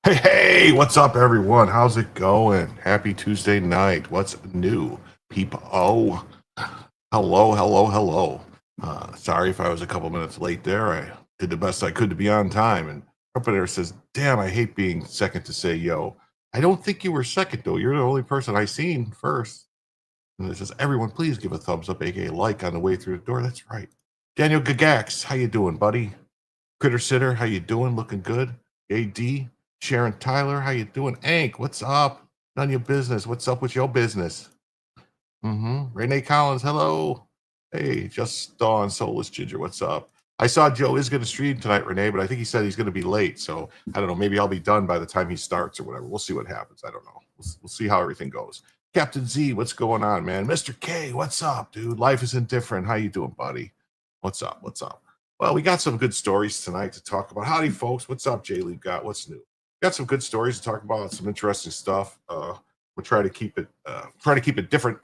Hey, what's up, everyone? How's it going? Happy Tuesday night. What's new, people? Oh, hello. Sorry if I was a couple minutes late there. I did the best I could to be on time. And up there says, damn, I hate being second to say yo. I don't think you were second, though. You're the only person I seen first. And it says, everyone, please give a thumbs up, aka like on the way through the door. That's right. Daniel Gagax, how you doing, buddy? Critter Sitter, how you doing? Looking good? AD, Sharon Tyler, how you doing? Ank, what's up? None of your business. What's up with your business? Renee Collins, hello. Hey, just Dawn, Soulless Ginger, what's up? I saw Joe is going to stream tonight, Renee, but I think he said he's going to be late. So I don't know. Maybe I'll be done by the time he starts or whatever. We'll see what happens. I don't know. We'll see how everything goes. Captain Z, what's going on, man? Mr. K, what's up, dude? Life isn't different. How you doing, buddy? What's up? Well, we got some good stories tonight to talk about. Howdy, folks. What's up, Jay Lee? Got what's new? Got some good stories to talk about. Some interesting stuff. We'll try to keep it different.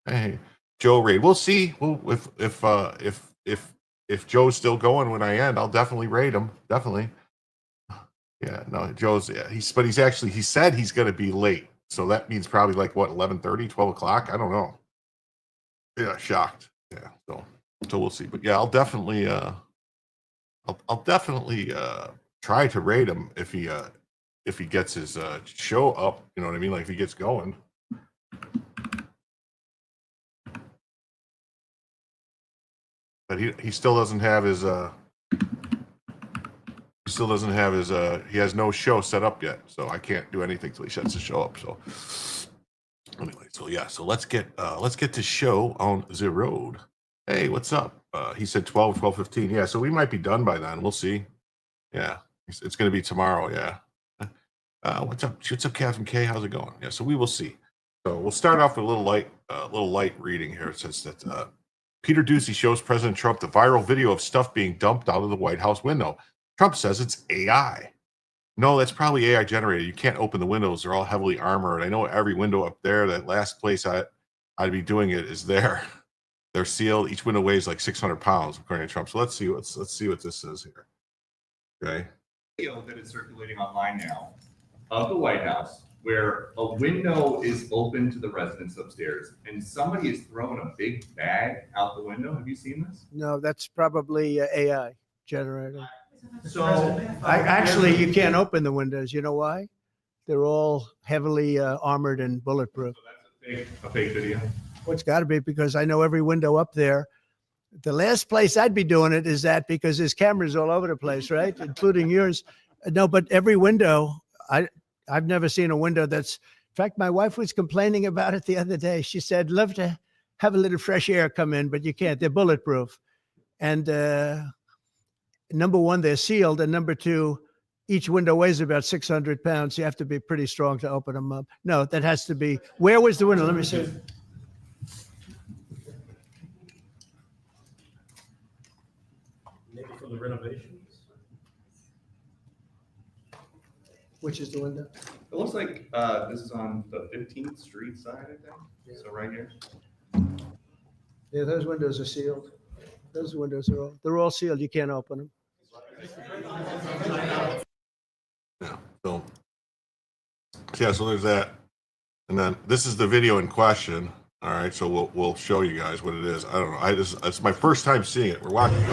Hey, Joe Ray. We'll see. If Joe's still going when I end, I'll definitely raid him. Definitely. Yeah. No, Joe's. Yeah. He said he's going to be late. So that means probably like what 11:30, 12 o'clock. I don't know. Yeah. Shocked. Yeah. So we'll see. But yeah, I'll definitely try to raid him if he gets his show up, you know what I mean? Like if he gets going. But he still doesn't have his he has no show set up yet, so I can't do anything till he sets the show up. So anyway, so let's get the show on the road. Hey, what's up? He said 12:15. Yeah, so we might be done by then. We'll see. Yeah, it's going to be tomorrow. Yeah. What's up, Catherine K? How's it going? Yeah, so we will see. So we'll start off with a little light reading here. It says that Peter Doocy shows President Trump the viral video of stuff being dumped out of the White House window. Trump says it's AI. No, that's probably AI generated. You can't open the windows; they're all heavily armored. I know every window up there. That last place I'd be doing it is there. They're sealed. Each window weighs like 600 pounds, according to Trump. So let's see what this says here. Okay. Video that is circulating online now of the White House where a window is open to the residents upstairs and somebody is throwing a big bag out the window. Have you seen this? No, that's probably AI generated. So Actually, you can't open the windows. You know why? They're all heavily armored and bulletproof. So that's a fake video. Well, it's got to be, because I know every window up there. The last place I'd be doing it is that, because there's cameras all over the place, right? Including yours. No, but every window, I've never seen a window that's, in fact, my wife was complaining about it the other day. She said, love to have a little fresh air come in, but you can't. They're bulletproof. And number one, they're sealed. And number two, each window weighs about 600 pounds. You have to be pretty strong to open them up. No, that has to be, where was the window? Let me see. Maybe from the renovations? Which is the window? It looks like this is on the 15th Street side, I think. Yeah. So right here. Yeah, those windows are sealed. Those windows are they're all sealed. You can't open them. Yeah. So yeah, so there's that. And then this is the video in question. All right, so we'll show you guys what it is. I don't know. It's my first time seeing it. We're watching.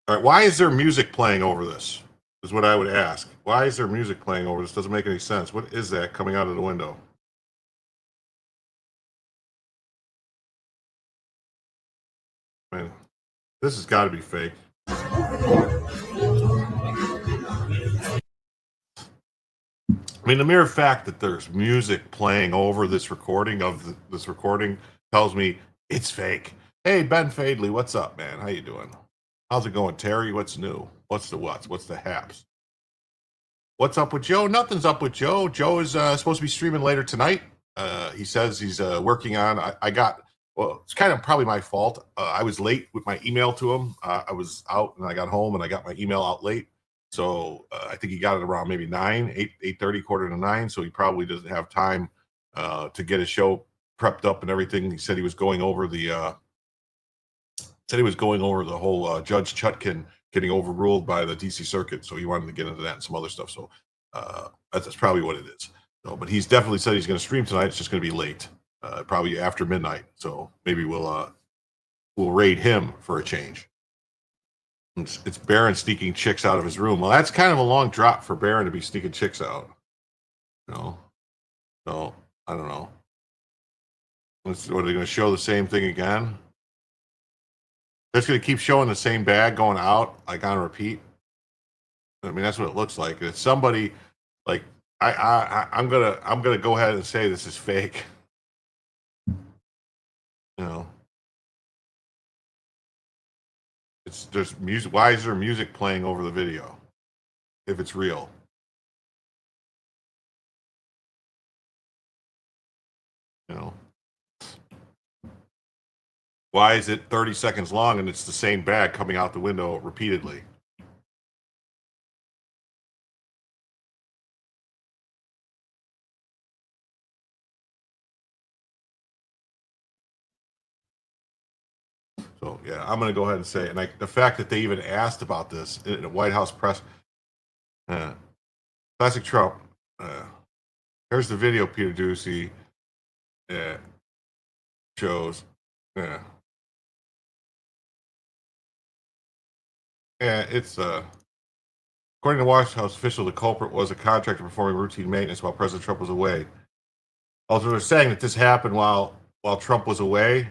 All right, why is there music playing over this? Is what I would ask. Why is there music playing over this? Doesn't make any sense. What is that coming out of the window? Man, this has got to be fake. I mean, the mere fact that there's music playing over this recording this recording tells me it's fake. Hey, Ben Fadley, what's up, man? How you doing? How's it going, Terry? What's new? What's the what's? What's the haps? What's up with Joe? Nothing's up with Joe. Joe is supposed to be streaming later tonight. He says he's working on. Well, it's kind of probably my fault. I was late with my email to him. I was out and I got home and I got my email out late. So I think he got it around maybe 8:30, quarter to 9. So he probably doesn't have time to get his show prepped up and everything. He said he was going over the whole Judge Chutkin getting overruled by the DC Circuit. So he wanted to get into that and some other stuff. So that's probably what it is. So, but he's definitely said he's going to stream tonight. It's just going to be late, probably after midnight. So maybe we'll raid him for a change. It's Barron sneaking chicks out of his room. Well, that's kind of a long drop for Barron to be sneaking chicks out. So I don't know. What are they going to show the same thing again? They're just going to keep showing the same bag going out, like on repeat. I mean, that's what it looks like. It's somebody like I'm gonna go ahead and say this is fake. You know, there's music. Why is there music playing over the video if it's real? You know, why is it 30 seconds long and it's the same bag coming out the window repeatedly? So yeah, I'm going to go ahead and say, and the fact that they even asked about this in a White House press, classic Trump. Here's the video Peter Ducey shows. Yeah, it's according to White House official, the culprit was a contractor performing routine maintenance while President Trump was away. Also, they're saying that this happened while Trump was away.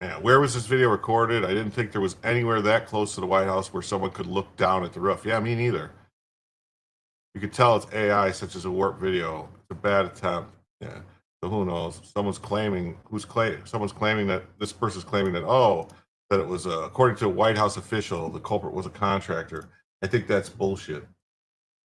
Yeah, where was this video recorded? I didn't think there was anywhere that close to the White House where someone could look down at the roof. Yeah, me neither. You could tell it's AI, such as a warped video. It's a bad attempt. Yeah. So who knows? Someone's claiming that this person's claiming that it was according to a White House official, the culprit was a contractor. I think that's bullshit.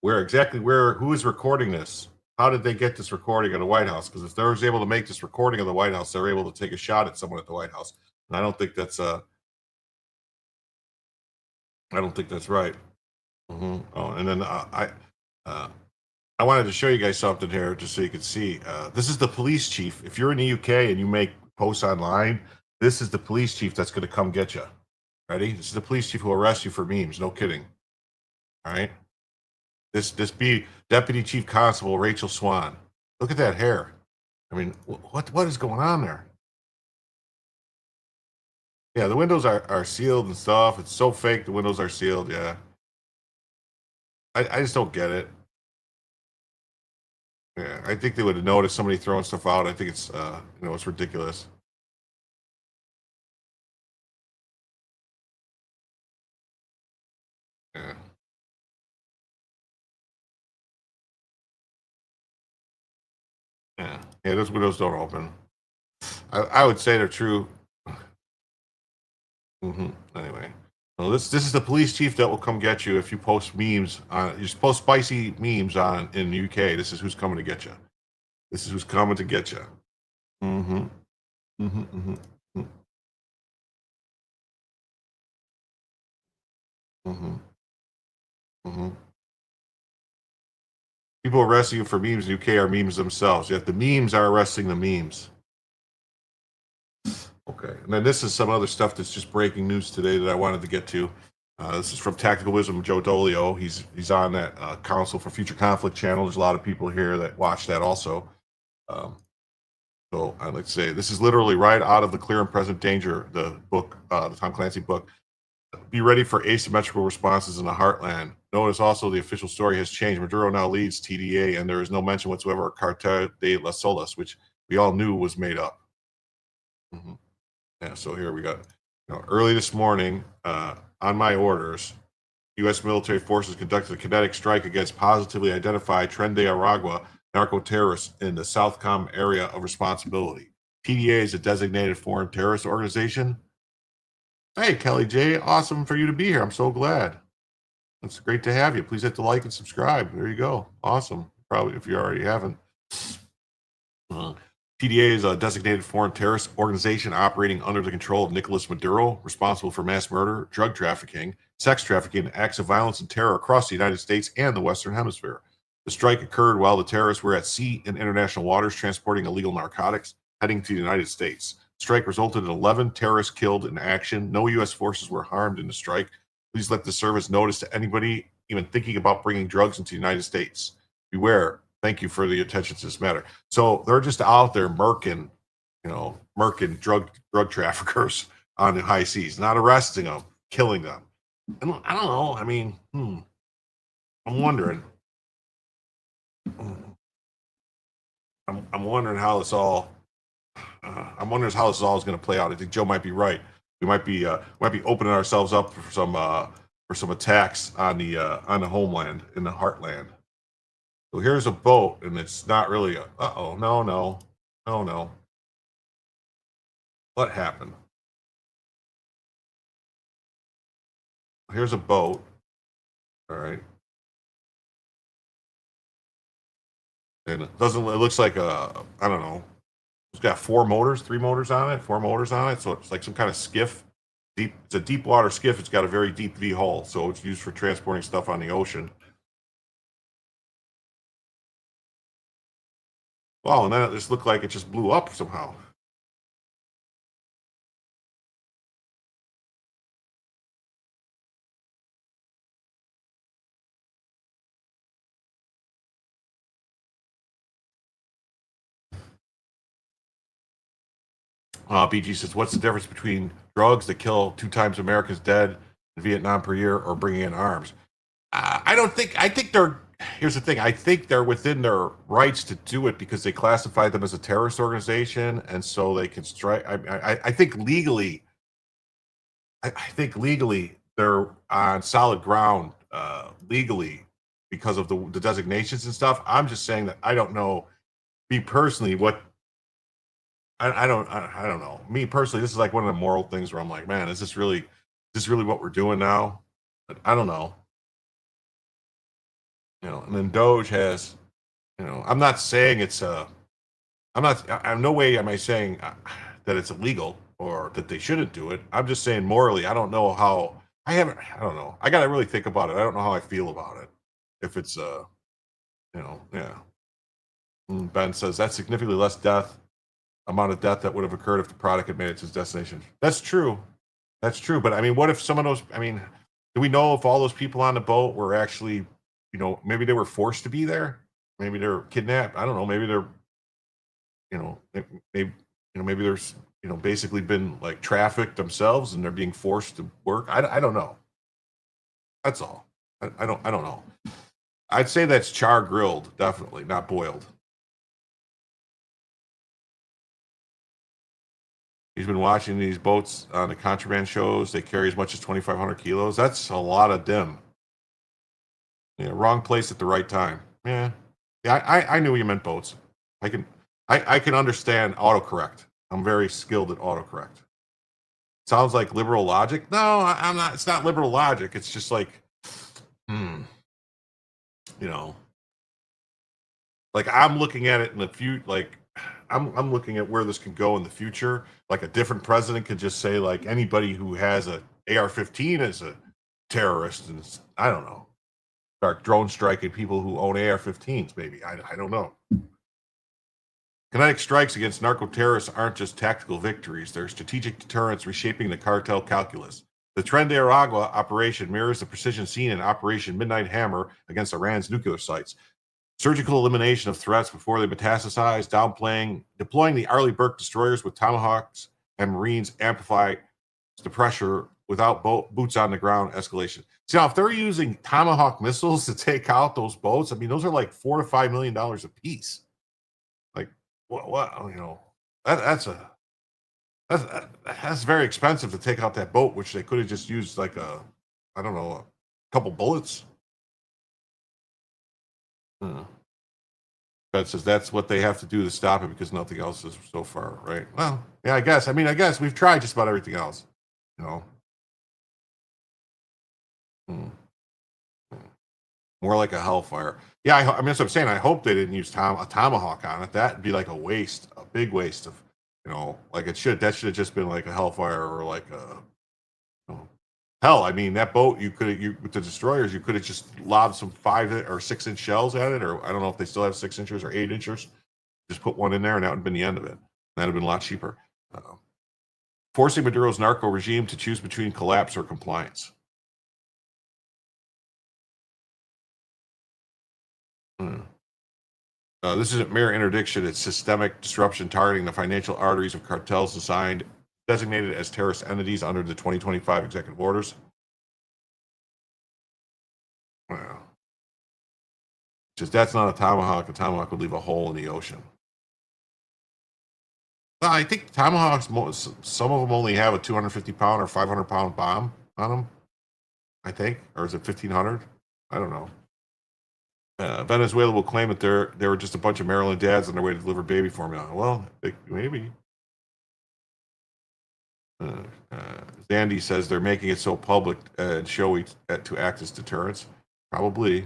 Who is recording this? How did they get this recording of the White House? Because if they were able to make this recording of the White House, they're able to take a shot at someone at the White House. And I don't think that's right. Oh, and then I wanted to show you guys something here just so you can see. This is the police chief. If you're in the UK and you make posts online, this is the police chief that's going to come get you. Ready? This is the police chief who will arrest you for memes. No kidding. All right. This be Deputy Chief Constable Rachel Swan. Look at that hair. I mean, what is going on there? Yeah, the windows are sealed and stuff. It's so fake. The windows are sealed. Yeah. I just don't get it. Yeah, I think they would have noticed somebody throwing stuff out. I think it's it's ridiculous. Yeah. Yeah. Yeah, those windows don't open. I would say they're true. Anyway. Well, this is the police chief that will come get you if you post memes on you post spicy memes on in the UK. This is who's coming to get you. This is who's coming to get you. Mm-hmm. Mm-hmm. Mm-hmm. Mm-hmm. Mm-hmm. People arresting you for memes in the UK are memes themselves. Yet the memes are arresting the memes. Okay, and then this is some other stuff that's just breaking news today that I wanted to get to. This is from Tactical Wisdom, Joe Dolio. He's on that Council for Future Conflict channel. There's a lot of people here that watch that also. So I'd like to say this is literally right out of the Clear and Present Danger, the book, the Tom Clancy book. Be ready for asymmetrical responses in the heartland. Notice also the official story has changed. Maduro now leads TDA, and there is no mention whatsoever of Cartel de las Solas, which we all knew was made up. Yeah, so here we got, early this morning, on my orders, U.S. military forces conducted a kinetic strike against positively identified Tren de Aragua narco-terrorists in the Southcom area of responsibility. PDA is a designated foreign terrorist organization. Hey, Kelly J, awesome for you to be here. I'm so glad. It's great to have you. Please hit the like and subscribe. There you go. Awesome. Probably if you already haven't. PDA is a designated foreign terrorist organization operating under the control of Nicolas Maduro, responsible for mass murder, drug trafficking, sex trafficking, and acts of violence and terror across the United States and the Western Hemisphere. The strike occurred while the terrorists were at sea in international waters transporting illegal narcotics heading to the United States. The strike resulted in 11 terrorists killed in action. No U.S. forces were harmed in the strike. Please let the service notice to anybody even thinking about bringing drugs into the United States. Beware. Thank you for the attention to this matter. So they're just out there murking drug traffickers on the high seas, not arresting them, killing them. And I don't know. I mean, I'm wondering. I'm wondering how this all. I'm wondering how this all is going to play out. I think Joe might be right. We might be opening ourselves up for some attacks on the homeland, in the heartland. So here's a boat, and it's not really a. No. What happened? Here's a boat. All right. And it looks like I don't know. It's got 3 motors on it. So it's like some kind of skiff. It's a deep water skiff. It's got a very deep V hull. So it's used for transporting stuff on the ocean. Wow, and then it just looked like it just blew up somehow. BG says, what's the difference between drugs that kill 2 times Americans dead in Vietnam per year or bringing in arms? I think they're, here's the thing. I think they're within their rights to do it because they classify them as a terrorist organization. And so they can strike. I think legally, they're on solid ground legally because of the designations and stuff. I'm just saying that I don't know, me personally, what I don't know. Me personally, this is like one of the moral things where I'm like, man, is this really what we're doing now? But I don't know. And then Doge has, I'm not saying it's I'm no way am I saying that it's illegal or that they shouldn't do it. I'm just saying morally, I don't know how. I don't know. I got to really think about it. I don't know how I feel about it. If it's Yeah. And Ben says that's significantly less amount of death that would have occurred if the product had made it to its destination. That's true. That's true. But I mean, what if some of those, do we know if all those people on the boat were actually, maybe they were forced to be there? Maybe they're kidnapped. I don't know. Maybe they're, maybe there's, basically been like trafficked themselves and they're being forced to work. I don't know. That's all. I don't know. I'd say that's char grilled, definitely, not boiled. He's been watching these boats on the contraband shows. They carry as much as 2,500 kilos. That's a lot of dim. Yeah, wrong place at the right time. Yeah. I knew you meant boats. I can understand autocorrect. I'm very skilled at autocorrect. Sounds like liberal logic. No, I'm not. It's not liberal logic. It's just like, like I'm looking at it in the future. Like I'm looking at where this can go in the future. Like a different president could just say like anybody who has a AR-15 is a terrorist, and I don't know, start drone striking people who own AR-15s. Maybe I don't know. Kinetic strikes against narco-terrorists aren't just tactical victories. They're strategic deterrents reshaping the cartel calculus. The Tren de Aragua operation mirrors the precision seen in Operation Midnight Hammer against Iran's nuclear sites. Surgical elimination of threats before they metastasize, deploying the Arleigh Burke destroyers with Tomahawks and Marines amplify the pressure without boots on the ground escalation. See, now if they're using Tomahawk missiles to take out those boats, those are like $4 to $5 million a piece. Like, what that's very expensive to take out that boat, which they could have just used like a couple bullets. Ben says that's what they have to do to stop it because nothing else is so far, right? Well, yeah, I guess we've tried just about everything else, More like a hellfire. Yeah, that's what I'm saying. I hope they didn't use a tomahawk on it. That'd be like a big waste of, like that should have just been like a hellfire or like a, hell. That boat with the destroyers, you could have just lobbed some 5 or 6 inch shells at it, or I don't know if they still have 6 inches or 8 inches. Just put one in there, and that would have been the end of it. That'd have been a lot cheaper. Forcing Maduro's narco regime to choose between collapse or compliance. This isn't mere interdiction. It's systemic disruption targeting the financial arteries of cartels designated as terrorist entities under the 2025 executive orders. Just that's not a tomahawk. A tomahawk would leave a hole in the ocean. I think tomahawks, some of them only have a 250-pound or 500-pound bomb on them. I think, or is it 1,500? I don't know. Venezuela will claim that they were just a bunch of Maryland dads on their way to deliver baby formula. Well, maybe. Zandy says they're making it so public and showy to act as deterrents. Probably.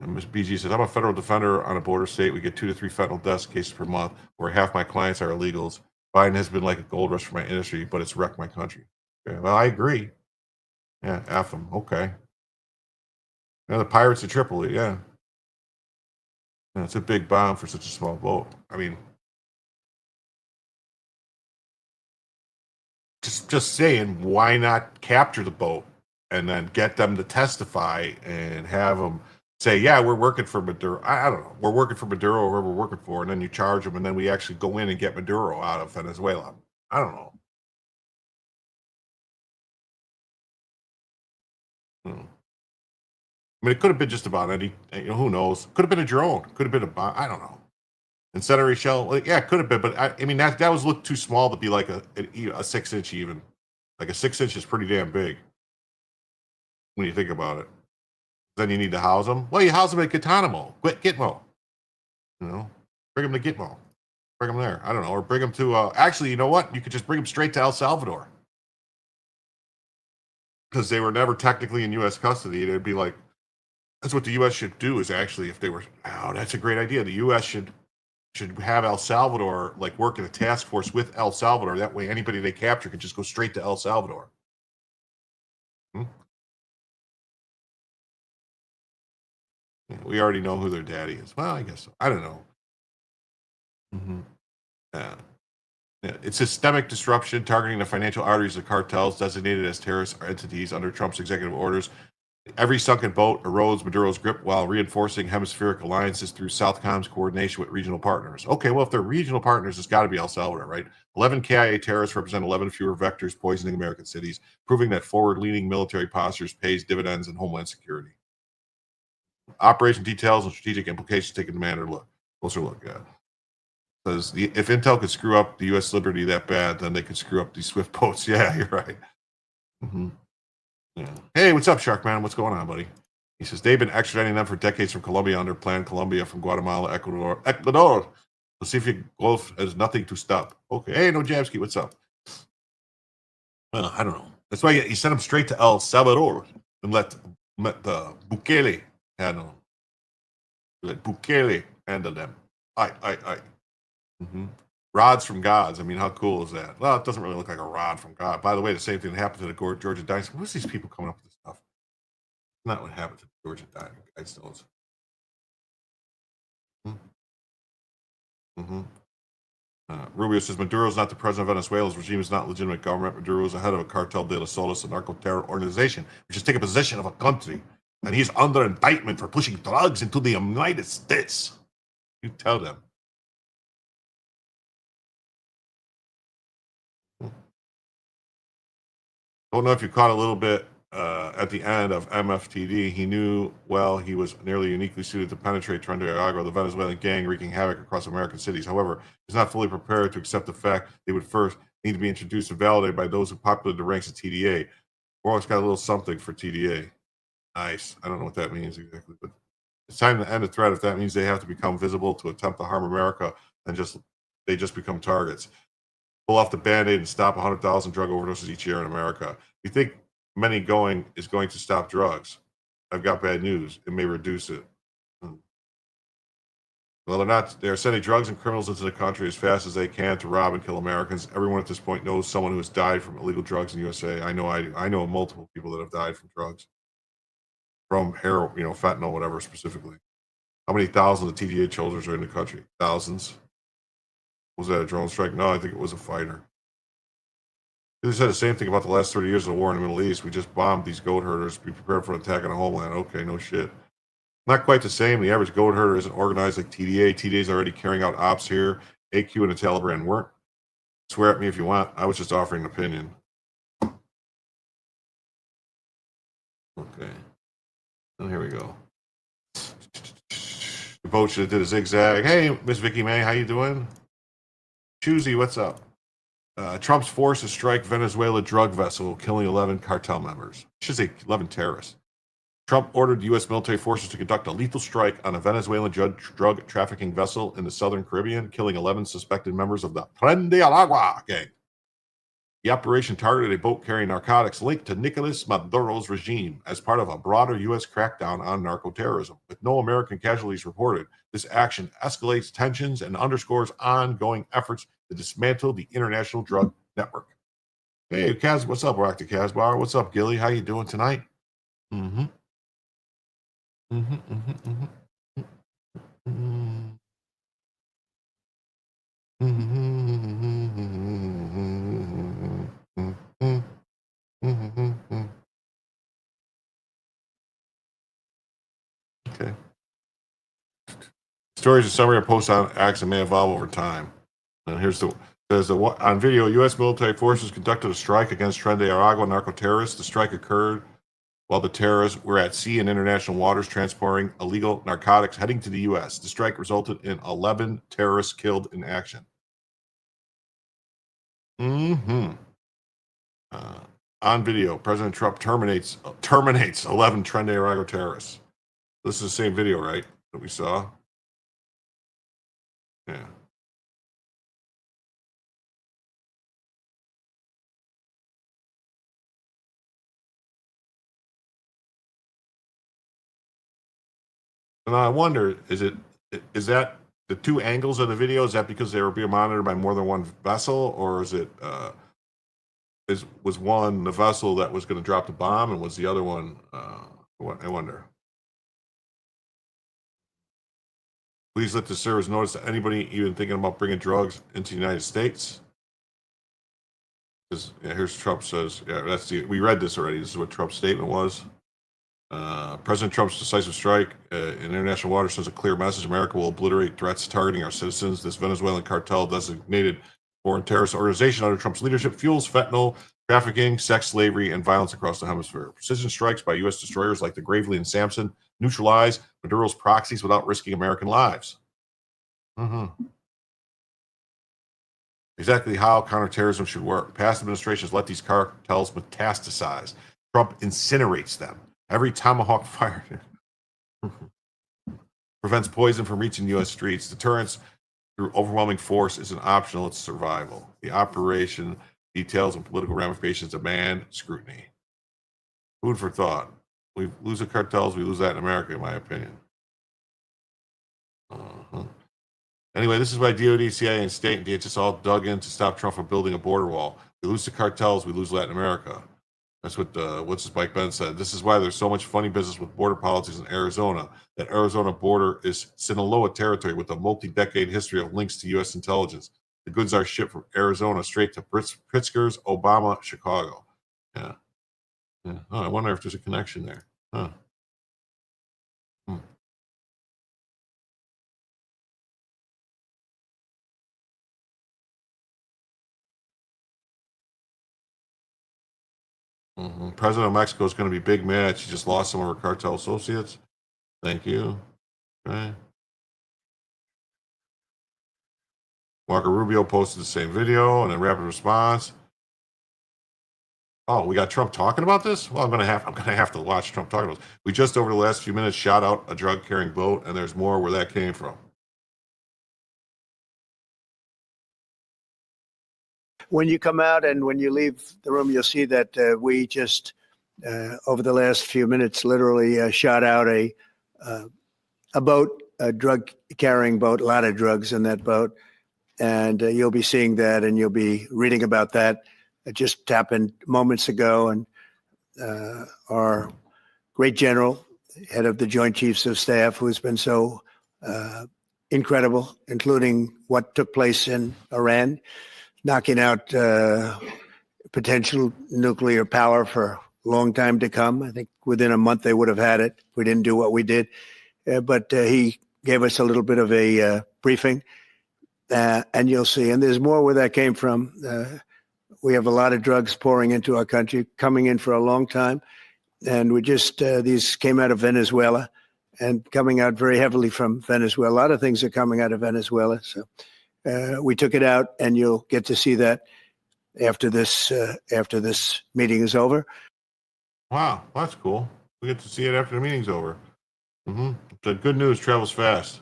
And Ms. BG says, I'm a federal defender on a border state. We get 2 to 3 fentanyl deaths cases per month, where half my clients are illegals. Biden has been like a gold rush for my industry, but it's wrecked my country. Okay, well, I agree. Yeah, F them. Okay. Yeah, the pirates of Tripoli, yeah. It's a big bomb for such a small boat. Just saying, why not capture the boat and then get them to testify and have them say, yeah, we're working for Maduro. I don't know. We're working for Maduro or whoever we're working for, and then you charge them, and then we actually go in and get Maduro out of Venezuela. I don't know. It could have been just about any, who knows? Could have been a drone. Could have been a bomb. I don't know. Incendiary shell. Like, yeah, it could have been, but that was looked too small to be like a 6 inch even. Like a 6 inch is pretty damn big when you think about it. Then you need to house them. Well, you house them at Guantanamo, Gitmo. Bring them to Gitmo. Bring them there. I don't know, or bring them to. Actually, you know what? You could just bring them straight to El Salvador because they were never technically in U.S. custody. It'd be like that's what the U.S. should do. Is actually if they were. Oh, that's a great idea. The U.S. should have El Salvador like work in a task force with El Salvador. That way, anybody they capture could just go straight to El Salvador. We already know who their daddy is. Well, I guess so. I don't know. Mm-hmm. Yeah. Yeah. It's systemic disruption targeting the financial arteries of cartels designated as terrorist entities under Trump's executive orders. Every sunken boat erodes Maduro's grip while reinforcing hemispheric alliances through Southcom's coordination with regional partners. Okay, well, if they're regional partners, it's got to be El Salvador, right? 11 KIA terrorists represent 11 fewer vectors poisoning American cities, proving that forward-leaning military postures pays dividends in homeland security. Operation details and strategic implications taken a closer look. Yeah. Because if Intel could screw up the U.S. liberty that bad, then they could screw up these Swift boats. Yeah, you're right. Mm-hmm. Yeah. Hey, what's up, Sharkman? What's going on, buddy? He says they've been extraditing them for decades from Colombia under Plan Colombia from Guatemala, Ecuador. Pacific Gulf has nothing to stop. Okay. Hey, no Jabsky, what's up? Well, I don't know. That's why he sent them straight to El Salvador and let Bukele handle them. Let Bukele handle them. I. Mm-hmm. Rods from gods. I mean, how cool is that? Well, it doesn't really look like a rod from God. By the way, the same thing that happened to the Georgia dynasty. What's these people coming up with this stuff? Not what happened to the Georgia Guidestones. Mm-hmm. Rubio says Maduro is not the president of Venezuela. His regime is not legitimate government. Maduro is the head of a cartel de los solos, a narco-terror organization, which has taken possession of a country, and he's under indictment for pushing drugs into the United States. You tell them. Don't know if you caught a little bit at the end of MFTD. He knew well he was nearly uniquely suited to penetrate Tren de Aragua, the Venezuelan gang wreaking havoc across American cities. However, he's not fully prepared to accept the fact they would first need to be introduced and validated by those who populated the ranks of TDA. Warwick's got a little something for TDA. Nice. I don't know what that means exactly, but it's time to end the threat. If that means they have to become visible to attempt to harm America, and they just become targets. Pull off the Band-Aid and stop 100,000 drug overdoses each year in America. You think money going is going to stop drugs? I've got bad news. It may reduce it. Well, they're not. They're sending drugs and criminals into the country as fast as they can to rob and kill Americans. Everyone at this point knows someone who has died from illegal drugs in the USA. I know multiple people that have died from drugs, from heroin, fentanyl, whatever specifically. How many thousands of TDA soldiers are in the country? Thousands. Was that a drone strike? No, I think it was a fighter. They said the same thing about the last 30 years of the war in the Middle East. We just bombed these goat herders. Be prepared for an attack on a homeland. Okay, no shit. Not quite the same. The average goat herder isn't organized like TDA. TDA is already carrying out ops here. AQ and the Taliban weren't. Swear at me if you want. I was just offering an opinion. Okay. And here we go. The boat should have did a zigzag. Hey, Miss Vicky May, how you doing? Choosy, what's up? Trump's forces strike Venezuela drug vessel, killing 11 cartel members. I should say 11 terrorists. Trump ordered U.S. military forces to conduct a lethal strike on a Venezuelan drug trafficking vessel in the southern Caribbean, killing 11 suspected members of the Tren de Aragua gang. The operation targeted a boat carrying narcotics linked to Nicolas Maduro's regime as part of a broader U.S. crackdown on narco-terrorism. With no American casualties reported, this action escalates tensions and underscores ongoing efforts to dismantle the international drug network. Hey, Kaz, what's up, Rock the Casbar? What's up, Gilly? How you doing tonight? Mm-hmm. Mm-hmm, mm-hmm, mm-hmm. Okay. Stories of summary of posts on acts that may evolve over time. And here's on video, U.S. military forces conducted a strike against Tren de Aragua narco-terrorists. The strike occurred while the terrorists were at sea in international waters transporting illegal narcotics heading to the U.S. The strike resulted in 11 terrorists killed in action. Mm-hmm. On video, President Trump terminates 11 Tren de Aragua terrorists. This is the same video, right, that we saw? Yeah. And I wonder, is that the two angles of the video? Is that because they were being monitored by more than one vessel, or is it was one the vessel that was going to drop the bomb, and was the other one? I wonder. Please let the servers notice that anybody even thinking about bringing drugs into the United States. Here's Trump says, we read this already. This is what Trump's statement was. President Trump's decisive strike in international waters sends a clear message. America will obliterate threats targeting our citizens. This Venezuelan cartel designated foreign terrorist organization under Trump's leadership fuels fentanyl trafficking, sex slavery, and violence across the hemisphere. Precision strikes by U.S. destroyers like the Gravely and Samson neutralize Maduro's proxies without risking American lives. Exactly how counterterrorism should work. Past administrations let these cartels metastasize. Trump incinerates them. Every tomahawk fired prevents poison from reaching U.S. streets. Deterrence through overwhelming force isn't optional, it's survival. The operation details and political ramifications demand scrutiny. Food for thought. We lose the cartels, we lose that in America, in my opinion. Anyway, this is why DOD, CIA, and state and DHS all dug in to stop Trump from building a border wall. We lose the cartels, we lose Latin America. That's what Mike Ben said. This is why there's so much funny business with border politics in Arizona. That Arizona border is Sinaloa territory with a multi-decade history of links to U.S. intelligence. The goods are shipped from Arizona straight to Pritzker's, Obama, Chicago. Yeah. Oh, I wonder if there's a connection there. Huh. President of Mexico is going to be big mad. She just lost some of her cartel associates. Thank you. Okay. Marco Rubio posted the same video and then rapid response. Oh, we got Trump talking about this? Well, I'm gonna have to watch Trump talking about this. We just over the last few minutes shot out a drug carrying boat, and there's more where that came from. When you come out and when you leave the room, you'll see that we just, over the last few minutes, literally shot out a boat, a drug-carrying boat, a lot of drugs in that boat. And you'll be seeing that and you'll be reading about that. It just happened moments ago. And our great general, head of the Joint Chiefs of Staff, who's been so incredible, including what took place in Iran, knocking out potential nuclear power for a long time to come. I think within a month they would have had it. We didn't do what we did. But he gave us a little bit of a briefing, and you'll see. And there's more where that came from. We have a lot of drugs pouring into our country, coming in for a long time. And we just, these came out of Venezuela and coming out very heavily from Venezuela. A lot of things are coming out of Venezuela. So we took it out, and you'll get to see that after this meeting is over. Wow, that's cool. We get to see it after the meeting's over. The good news travels fast.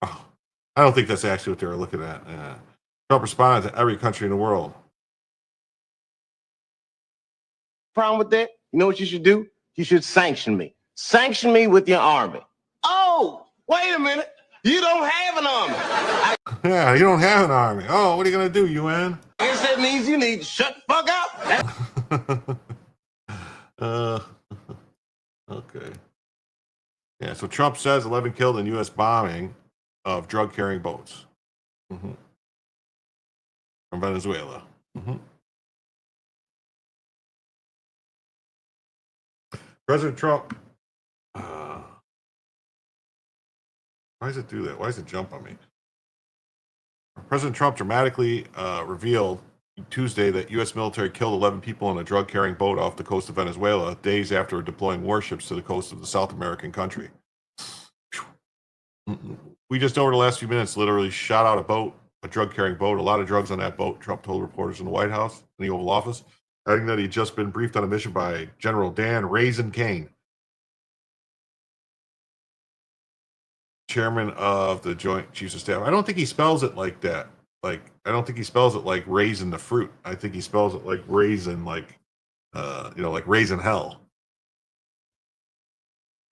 Oh, I don't think that's actually what they were looking at. Trump responded to every country in the world. Problem with that? You know what you should do? You should sanction me. Sanction me with your army. Oh, wait a minute. You don't have an army. Yeah, you don't have an army. Oh, what are you going to do, UN? I guess that means you need to shut the fuck up. Okay. Yeah, so Trump says 11 killed in U.S. bombing of drug-carrying boats from Venezuela. President Trump. Why does it do that? Why does it jump on me? President Trump dramatically revealed Tuesday that U.S. military killed 11 people on a drug-carrying boat off the coast of Venezuela, days after deploying warships to the coast of the South American country. We just over the last few minutes literally shot out a boat, a drug-carrying boat, a lot of drugs on that boat, Trump told reporters in the White House, in the Oval Office, adding that he'd just been briefed on a mission by General Dan Raisin Kane, chairman of the Joint Chiefs of Staff. I don't think he spells it like that. I don't think he spells it like raisin the fruit. I think he spells it like raisin, like raisin hell.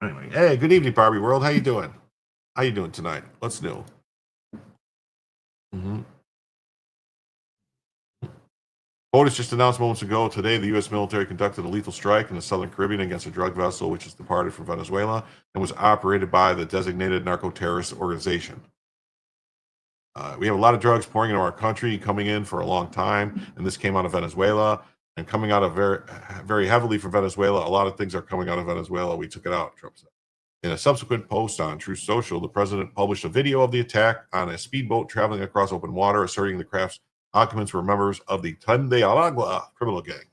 Anyway, hey, good evening, Barbie World. How you doing? How you doing tonight? What's new? POTUS just announced moments ago today the U.S. military conducted a lethal strike in the southern Caribbean against a drug vessel which has departed from Venezuela and was operated by the designated narco-terrorist organization. We have a lot of drugs pouring into our country, coming in for a long time, and this came out of Venezuela and coming out of very, very heavily from Venezuela. A lot of things are coming out of Venezuela. We took it out, Trump said. In a subsequent post on Truth Social, the president published a video of the attack on a speedboat traveling across open water, asserting the craft's occupants were members of the Tande Aragua criminal gang.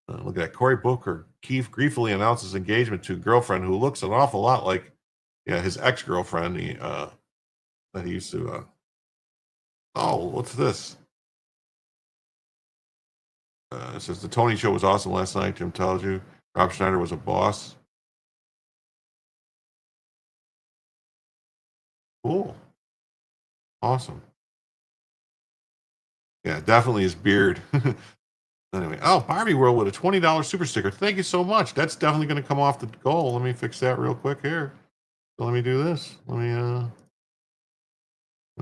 Look at that. Cory Booker Keefe gleefully announces engagement to a girlfriend who looks an awful lot like his ex-girlfriend. That he used to. Oh, what's this? It says the Tony Show was awesome last night. Jim tells you Rob Schneider was a boss. Cool. Awesome. Yeah, definitely his beard. Anyway, oh, Barbie World with a $20 super sticker. Thank you so much. That's definitely going to come off the goal. Let me fix that real quick here. So let me do this. Let me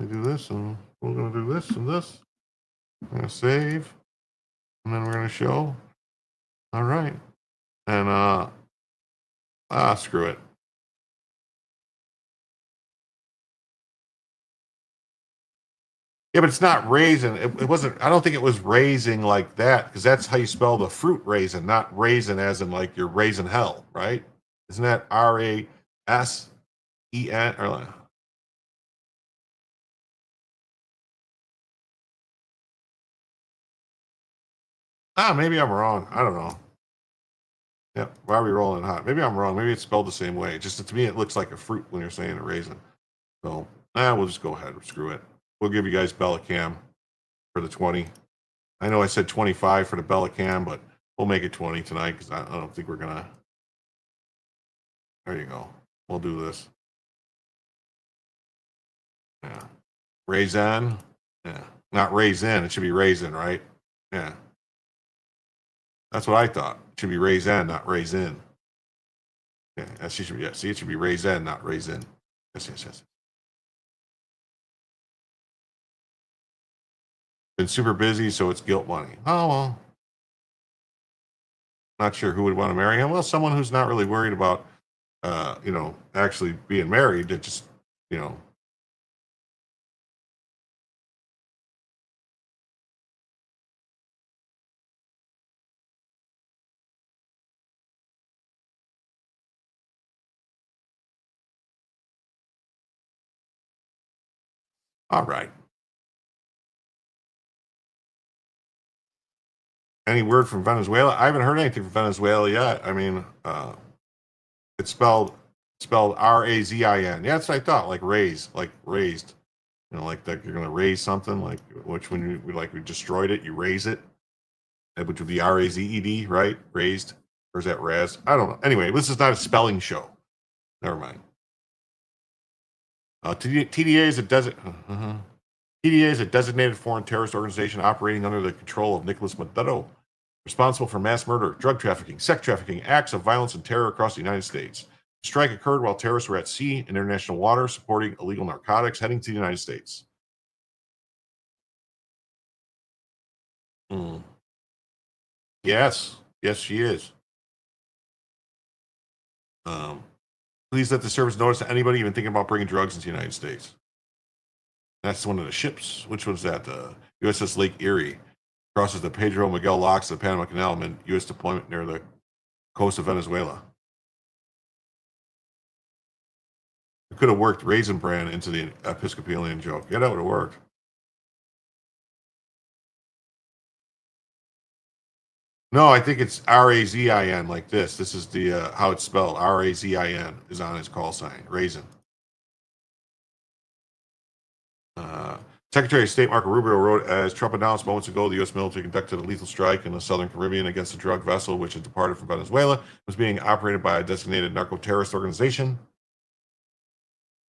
do this, and we're going to do this and this. I'm going to save, and then we're going to show. All right. And screw it. Yeah, but it's not raisin. It wasn't. I don't think it was raising like that, because that's how you spell the fruit raisin, not raisin as in like you're raising hell, right? Isn't that RASEN or? Maybe I'm wrong. I don't know. Yep. Why are we rolling hot? Maybe I'm wrong. Maybe it's spelled the same way. Just to me, it looks like a fruit when you're saying a raisin. So, we'll just go ahead. Screw it. We'll give you guys Bellicam for the 20. I know I said 25 for the Bellicam, but we'll make it 20 tonight because I don't think we're gonna. There you go. We'll do this. Yeah. Raisin. Yeah. Not raisin. It should be raisin, right? Yeah. That's what I thought. It should be raisin, not raisin. Yeah. That should be. Yeah. See, it should be raisin, not raisin. Yes. Been super busy, so it's guilt money. Oh well. Not sure who would want to marry him. Well, someone who's not really worried about, actually being married. That just, all right. Any word from Venezuela? I haven't heard anything from Venezuela yet. I mean, it's spelled Razin. Yeah, that's what I thought. Like raise, like raised. Like that you're gonna raise something. Like which when we destroyed it, you raise it, which would be RAZED, right? Raised. Or is that Raz? I don't know. Anyway, this is not a spelling show. Never mind. TDA is a designated foreign terrorist organization operating under the control of Nicolas Maduro, responsible for mass murder, drug trafficking, sex trafficking, acts of violence and terror across the United States. The strike occurred while terrorists were at sea in international waters supporting illegal narcotics heading to the United States. Yes, she is. Please let the service notice to anybody even thinking about bringing drugs into the United States. That's one of the ships. Which one's that? The USS Lake Erie crosses the Pedro Miguel locks of the Panama Canal amid U.S. deployment near the coast of Venezuela. It could have worked Raisin Bran into the Episcopalian joke. Yeah, that would have worked. No, I think it's RAZIN like this. This is the how it's spelled. RAZIN is on his call sign. Raisin. Secretary of State Marco Rubio wrote, as Trump announced moments ago, the U.S. military conducted a lethal strike in the southern Caribbean against a drug vessel which had departed from Venezuela. It was being operated by a designated narco-terrorist organization.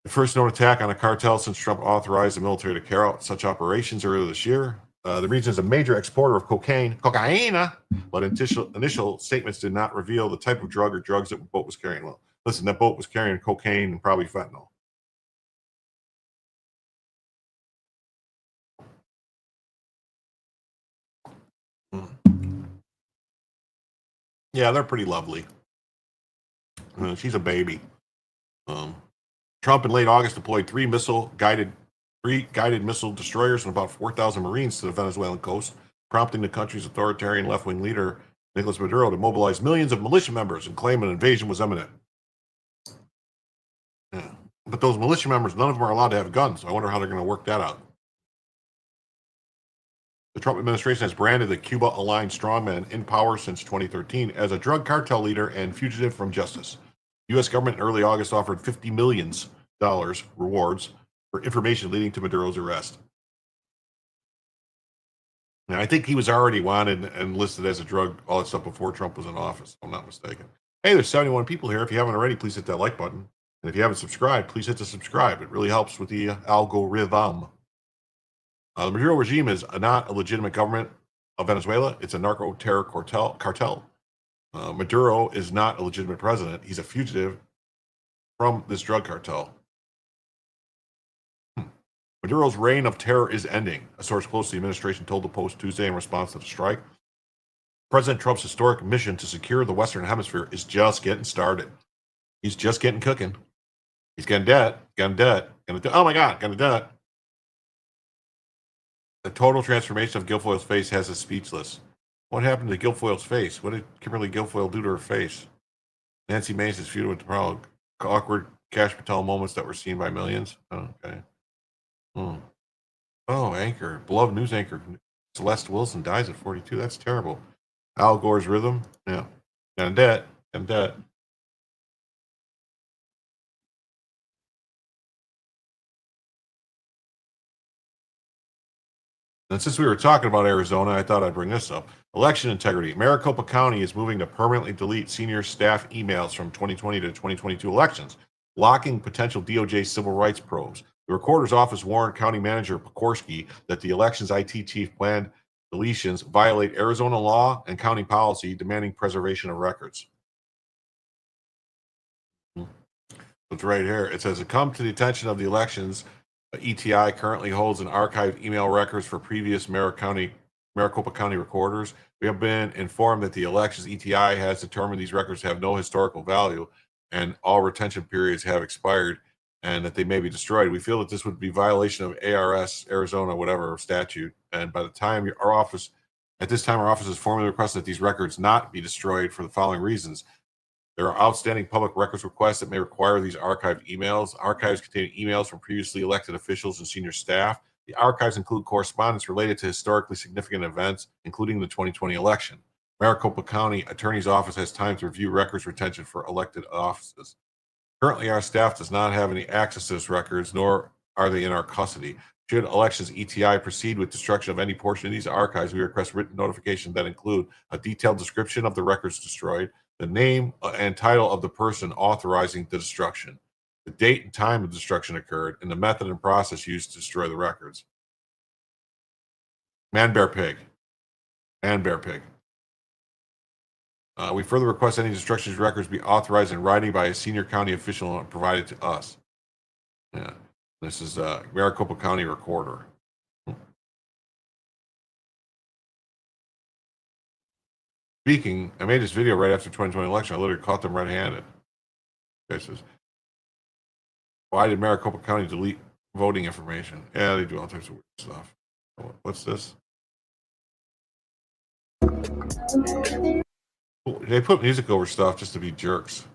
The first known attack on a cartel since Trump authorized the military to carry out such operations earlier this year. The region is a major exporter of cocaine, but initial statements did not reveal the type of drug or drugs that the boat was carrying. Well, listen, that boat was carrying cocaine and probably fentanyl. Yeah, they're pretty lovely. She's a baby. Trump in late August deployed three guided missile destroyers and about 4,000 Marines to the Venezuelan coast, prompting the country's authoritarian left-wing leader Nicolas Maduro to mobilize millions of militia members and claim an invasion was imminent. Yeah. But those militia members, none of them are allowed to have guns. So I wonder how they're going to work that out. The Trump administration has branded the Cuba-aligned strongman in power since 2013 as a drug cartel leader and fugitive from justice. The U.S. government in early August offered $50 million rewards for information leading to Maduro's arrest. Now, I think he was already wanted and listed as a drug, all that stuff before Trump was in office, if I'm not mistaken. Hey, there's 71 people here. If you haven't already, please hit that like button. And if you haven't subscribed, please hit the subscribe. It really helps with the algorithm. The Maduro regime is not a legitimate government of Venezuela. It's a narco-terror cartel. Maduro is not a legitimate president. He's a fugitive from this drug cartel. Maduro's reign of terror is ending, a source close to the administration told the Post Tuesday in response to the strike. President Trump's historic mission to secure the Western Hemisphere is just getting started. He's just getting cooking. He's getting debt. Oh my God, getting debt. The total transformation of Guilfoyle's face has us speechless. What happened to Guilfoyle's face? What did Kimberly Guilfoyle do to her face? Nancy Mace is feuded with the proud, awkward Cash Patel moments that were seen by millions. Oh, okay. Oh, anchor. Beloved news anchor Celeste Wilson dies at 42. That's terrible. Al Gore's rhythm. Yeah. And debt. And since we were talking about Arizona, I thought I'd bring this up. Election integrity. Maricopa County is moving to permanently delete senior staff emails from 2020 to 2022 elections, blocking potential DOJ civil rights probes. The recorder's office warned County Manager Pokorski that the election's IT chief planned deletions violate Arizona law and county policy demanding preservation of records. It's right here. It says, "It come to the attention of the elections. ETI currently holds an archived email records for previous Maricopa County recorders. We have been informed that the elections ETI has determined these records have no historical value and all retention periods have expired and that they may be destroyed. We feel that this would be violation of ARS, Arizona, whatever statute. And by the time our office has formally requested that these records not be destroyed for the following reasons. There are outstanding public records requests that may require these archived emails. Archives containing emails from previously elected officials and senior staff. The archives include correspondence related to historically significant events, including the 2020 election. Maricopa County Attorney's Office has time to review records retention for elected offices. Currently, our staff does not have any access to those records, nor are they in our custody. Should elections ETI proceed with destruction of any portion of these archives, we request written notifications that include a detailed description of the records destroyed, the name and title of the person authorizing the destruction, the date and time the destruction occurred, and the method and process used to destroy the records." Man, bear, pig. We further request any destruction of records be authorized in writing by a senior county official and provided to us. Yeah, this is Maricopa County Recorder. Speaking, I made this video right after 2020 election. I literally caught them red-handed. Okay, says, why did Maricopa County delete voting information? Yeah, they do all types of weird stuff. What's this? They put music over stuff just to be jerks.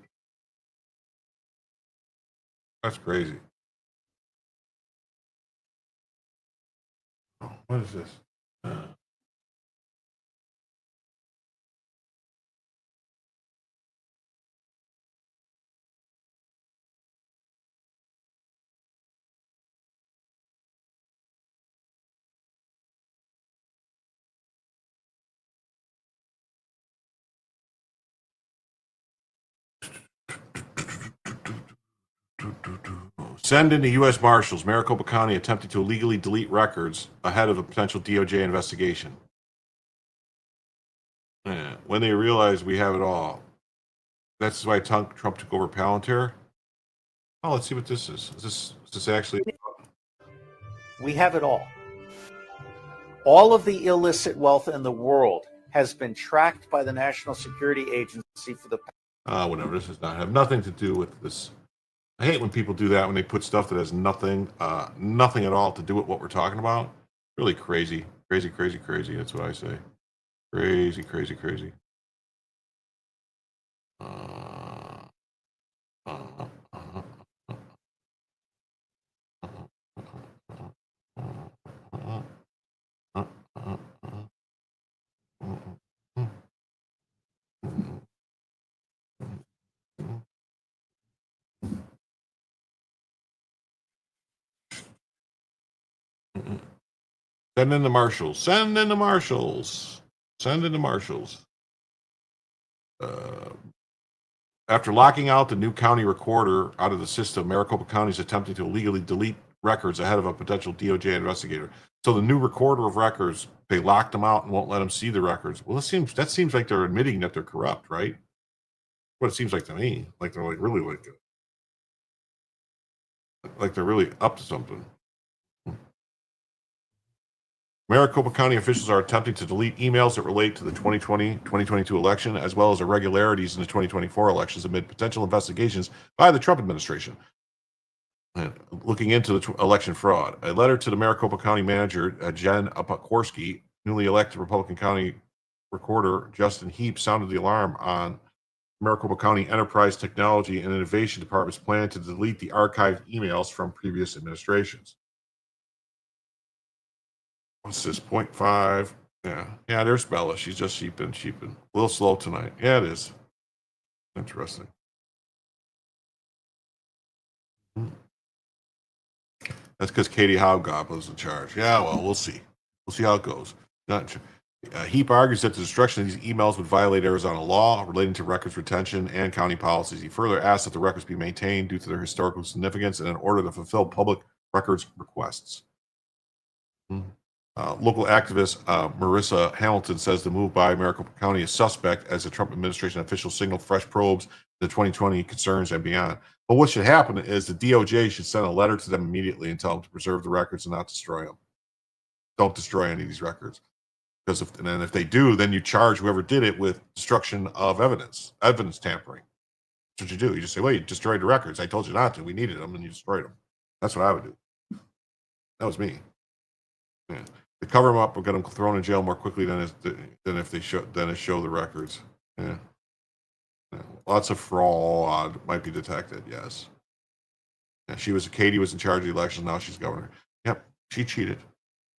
That's crazy. Oh, what is this? Send in the U.S. Marshals. Maricopa County attempted to illegally delete records ahead of a potential DOJ investigation. Yeah, when they realize we have it all. That's why Trump took over Palantir. Oh, let's see what this is. Is this actually? We have it all. All of the illicit wealth in the world has been tracked by the National Security Agency for the Whatever. This does not have nothing to do with this. I hate when people do that, when they put stuff that has nothing at all to do with what we're talking about. Really crazy. Crazy. That's what I say. Crazy. Send in the marshals. After locking out the new county recorder out of the system, Maricopa County is attempting to illegally delete records ahead of a potential DOJ investigator. So the new recorder of records, they locked them out and won't let them see the records. Well, that seems like they're admitting that they're corrupt, right? What it seems like to me. Like they're really like they're really up to something. Maricopa County officials are attempting to delete emails that relate to the 2020-2022 election, as well as irregularities in the 2024 elections amid potential investigations by the Trump administration. And looking into the election fraud. A letter to the Maricopa County manager, Jen Apakorski, newly elected Republican County recorder Justin Heap, sounded the alarm on Maricopa County Enterprise Technology and Innovation Department's plan to delete the archived emails from previous administrations. What's this? 0.5. Yeah, there's Bella. She's just sheeping. A little slow tonight. Yeah, it is. Interesting. That's because Katie Hobgoblin's in charge. Yeah, well, we'll see. We'll see how it goes. Heap argues that the destruction of these emails would violate Arizona law relating to records retention and county policies. He further asked that the records be maintained due to their historical significance and in order to fulfill public records requests. Local activist Marissa Hamilton says the move by Maricopa County is suspect as the Trump administration officials signal fresh probes to the 2020 concerns and beyond. But what should happen is the DOJ should send a letter to them immediately and tell them to preserve the records and not destroy them. Don't destroy any of these records. Because if they do, then you charge whoever did it with destruction of evidence tampering. That's what you do. You just say, well, you destroyed the records. I told you not to. We needed them, and you destroyed them. That's what I would do. That was me. Yeah. To cover them up or get them thrown in jail more quickly than if they show the records. Yeah. Lots of fraud might be detected. Yes. Yeah, Katie was in charge of the elections. Now she's governor. Yep, she cheated.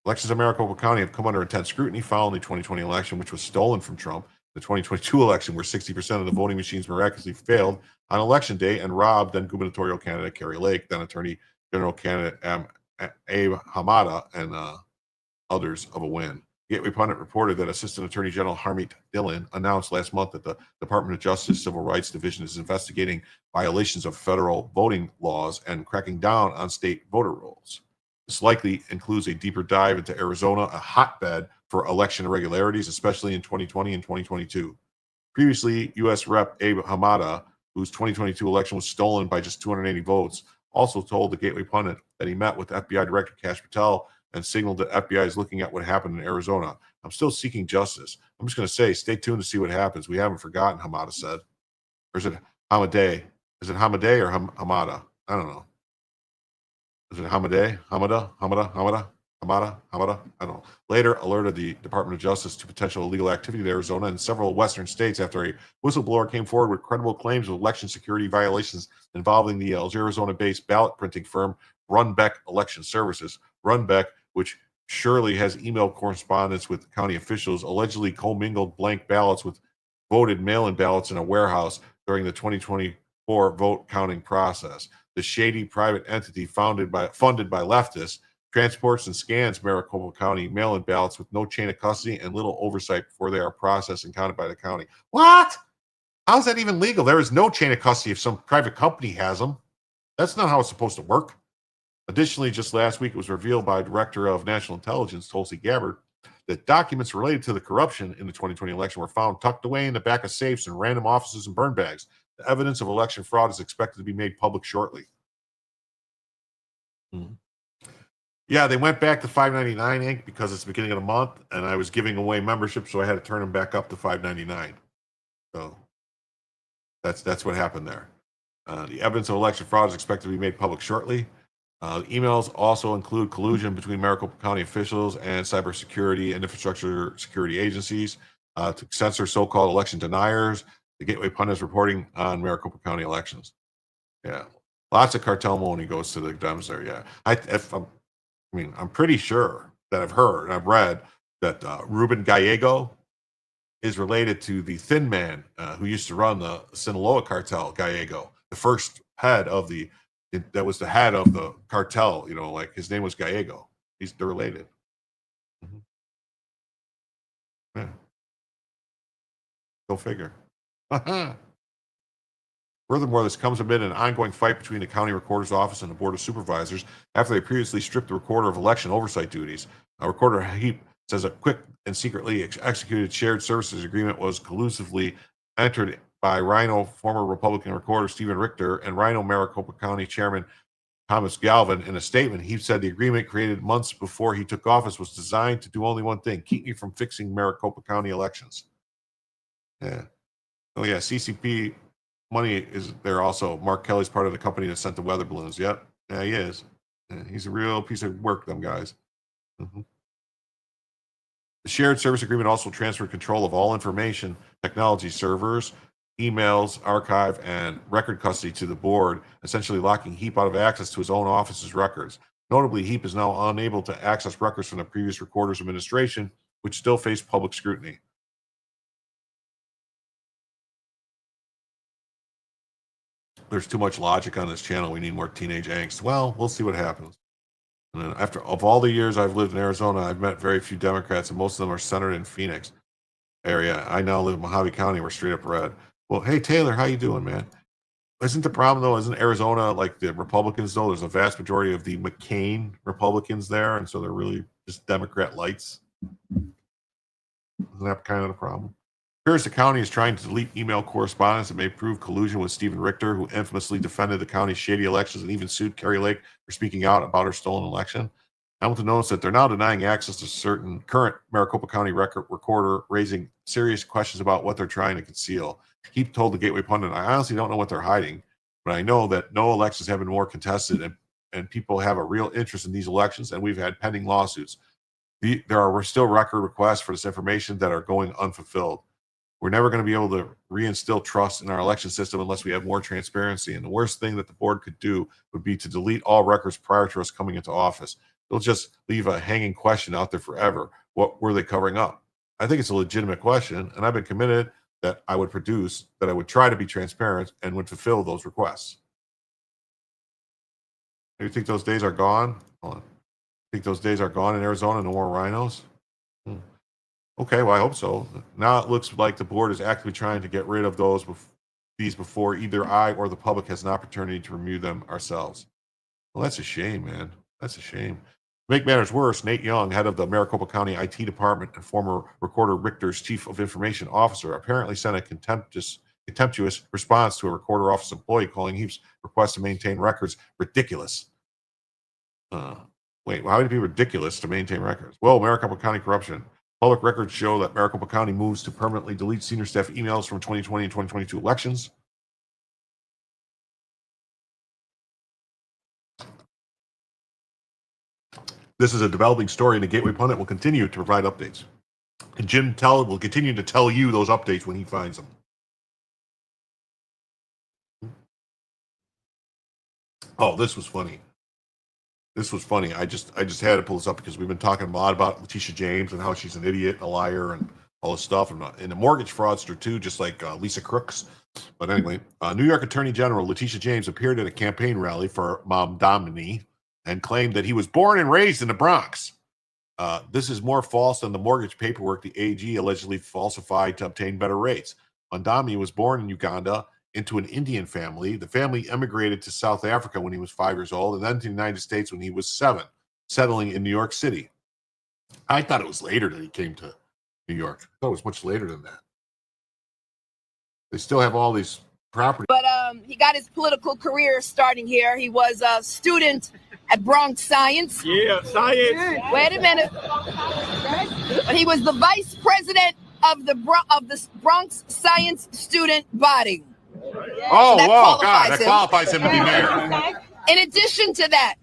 Elections in Maricopa County have come under intense scrutiny following the 2020 election, which was stolen from Trump. The 2022 election, where 60% of the voting machines miraculously failed on election day and robbed then gubernatorial candidate Carrie Lake, then Attorney General candidate Abe Hamada, and others of a win. Gateway Pundit reported that Assistant Attorney General Harmeet Dillon announced last month that the Department of Justice Civil Rights Division is investigating violations of federal voting laws and cracking down on state voter rolls. This likely includes a deeper dive into Arizona, a hotbed for election irregularities, especially in 2020 and 2022. Previously, U.S. Rep. Abe Hamada, whose 2022 election was stolen by just 280 votes, also told the Gateway Pundit that he met with FBI Director Kash Patel and signaled that FBI is looking at what happened in Arizona. I'm still seeking justice. I'm just going to say, stay tuned to see what happens. We haven't forgotten, Hamada said. Or is it Hamadeh? Is it Hamadeh or Hamada? I don't know. Is it Hamadeh? Hamada? I don't know. Later alerted the Department of Justice to potential illegal activity in Arizona and several western states after a whistleblower came forward with credible claims of election security violations involving the Arizona-based ballot printing firm Runbeck Election Services. Runbeck, which surely has email correspondence with county officials, allegedly commingled blank ballots with voted mail-in ballots in a warehouse during the 2024 vote counting process. The shady private entity funded by leftists transports and scans Maricopa County mail-in ballots with no chain of custody and little oversight before they are processed and counted by the county. What? How's that even legal? There is no chain of custody if some private company has them. That's not how it's supposed to work. Additionally, just last week, it was revealed by Director of National Intelligence, Tulsi Gabbard, that documents related to the corruption in the 2020 election were found tucked away in the back of safes in random offices and burn bags. The evidence of election fraud is expected to be made public shortly. Yeah, they went back to $5.99 Inc. because it's the beginning of the month, and I was giving away membership, so I had to turn them back up to $5.99. So that's what happened there. The evidence of election fraud is expected to be made public shortly. Emails also include collusion between Maricopa County officials and cybersecurity and infrastructure security agencies to censor so-called election deniers. The Gateway Pundit's reporting on Maricopa County elections. Yeah, lots of cartel money goes to the Dems there. Yeah, I'm pretty sure that I've heard and I've read that Ruben Gallego is related to the Thin Man who used to run the Sinaloa cartel. Gallego, the first head of the cartel. You know, like his name was Gallego. They're related. Mm-hmm. Yeah. Go figure. Furthermore, this comes amid an ongoing fight between the county recorder's office and the board of supervisors after they previously stripped the recorder of election oversight duties. Recorder Heap says a quick and secretly executed shared services agreement was collusively entered by Rhino former Republican recorder Stephen Richter and Rhino Maricopa County Chairman Thomas Galvin. In a statement, he said the agreement created months before he took office was designed to do only one thing: keep me from fixing Maricopa County elections. Yeah. Oh yeah, CCP money is there also. Mark Kelly's part of the company that sent the weather balloons. Yep. Yeah, he is. Yeah, he's a real piece of work, them guys. Mm-hmm. The shared service agreement also transferred control of all information technology servers, emails, archive, and record custody to the board, essentially locking Heap out of access to his own office's records. Notably, Heap is now unable to access records from the previous recorder's administration, which still face public scrutiny. There's too much logic on this channel. We need more teenage angst. Well, we'll see what happens. And then of all the years I've lived in Arizona, I've met very few Democrats, and most of them are centered in Phoenix area. I now live in Mojave County. We're straight up red. Well, hey, Taylor, how you doing, man? Isn't the problem, though, isn't Arizona like the Republicans, though? There's a vast majority of the McCain Republicans there, and so they're really just Democrat lights. Isn't that kind of the problem? Appears the county is trying to delete email correspondence that may prove collusion with Stephen Richter, who infamously defended the county's shady elections and even sued Kari Lake for speaking out about her stolen election. Hamilton notes that they're now denying access to certain current Maricopa County recorder, raising serious questions about what they're trying to conceal. He told the Gateway Pundit, I honestly don't know what they're hiding, but I know that no elections have been more contested, and people have a real interest in these elections, and we've had pending lawsuits. There are still record requests for this information that are going unfulfilled. We're never going to be able to reinstill trust in our election system unless we have more transparency. And the worst thing that the board could do would be to delete all records prior to us coming into office. They'll just leave a hanging question out there forever. What were they covering up? I think it's a legitimate question, and I've been committed that I would try to be transparent and would fulfill those requests. You think those days are gone? Hold on. Think those days are gone in Arizona? No more rhinos? Okay, well, I hope so. Now it looks like the board is actively trying to get rid of these before either I or the public has an opportunity to remove them ourselves. Well, that's a shame, man. That's a shame. To make matters worse, Nate Young, head of the Maricopa County IT department and former recorder Richter's chief of information officer, apparently sent a contemptuous response to a recorder office employee calling Heap's request to maintain records ridiculous. Wait, how would it be ridiculous to maintain records? Well, Maricopa County corruption. Public records show that Maricopa County moves to permanently delete senior staff emails from 2020 and 2022 elections. This is a developing story, and the Gateway Pundit will continue to provide updates. And Jim Tell will continue to tell you those updates when he finds them. Oh, this was funny. I just had to pull this up because we've been talking a lot about Leticia James and how she's an idiot, a liar, and all this stuff, and a mortgage fraudster too, just like Lisa Crooks. But anyway, New York Attorney General Leticia James appeared at a campaign rally for Mamdani and claimed that he was born and raised in the Bronx. This is more false than the mortgage paperwork the AG allegedly falsified to obtain better rates. Mamdani was born in Uganda into an Indian family. The family immigrated to South Africa when he was 5 years old, and then to the United States when he was 7, settling in New York City. I thought it was later that he came to New York. I thought it was much later than that. They still have all these properties. But he got his political career starting here. He was a student at Bronx Science. Yeah, science. Wait a minute. But he was the vice president of the Bronx Science student body. Oh, that whoa, God, qualifies that him. qualifies him to be mayor. In addition to that,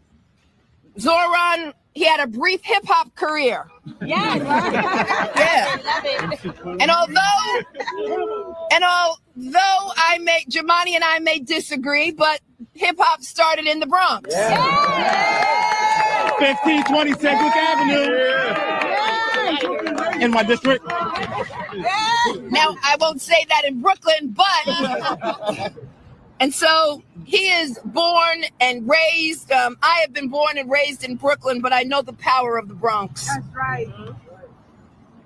Zohran, he had a brief hip hop career. Yes. Yeah. And although Jamani and I may disagree, but hip hop started in the Bronx. 1520 Sedgwick Avenue. In my district. Now, I won't say that in Brooklyn, but and so he is born and raised. I have been born and raised in Brooklyn, but I know the power of the Bronx. That's right.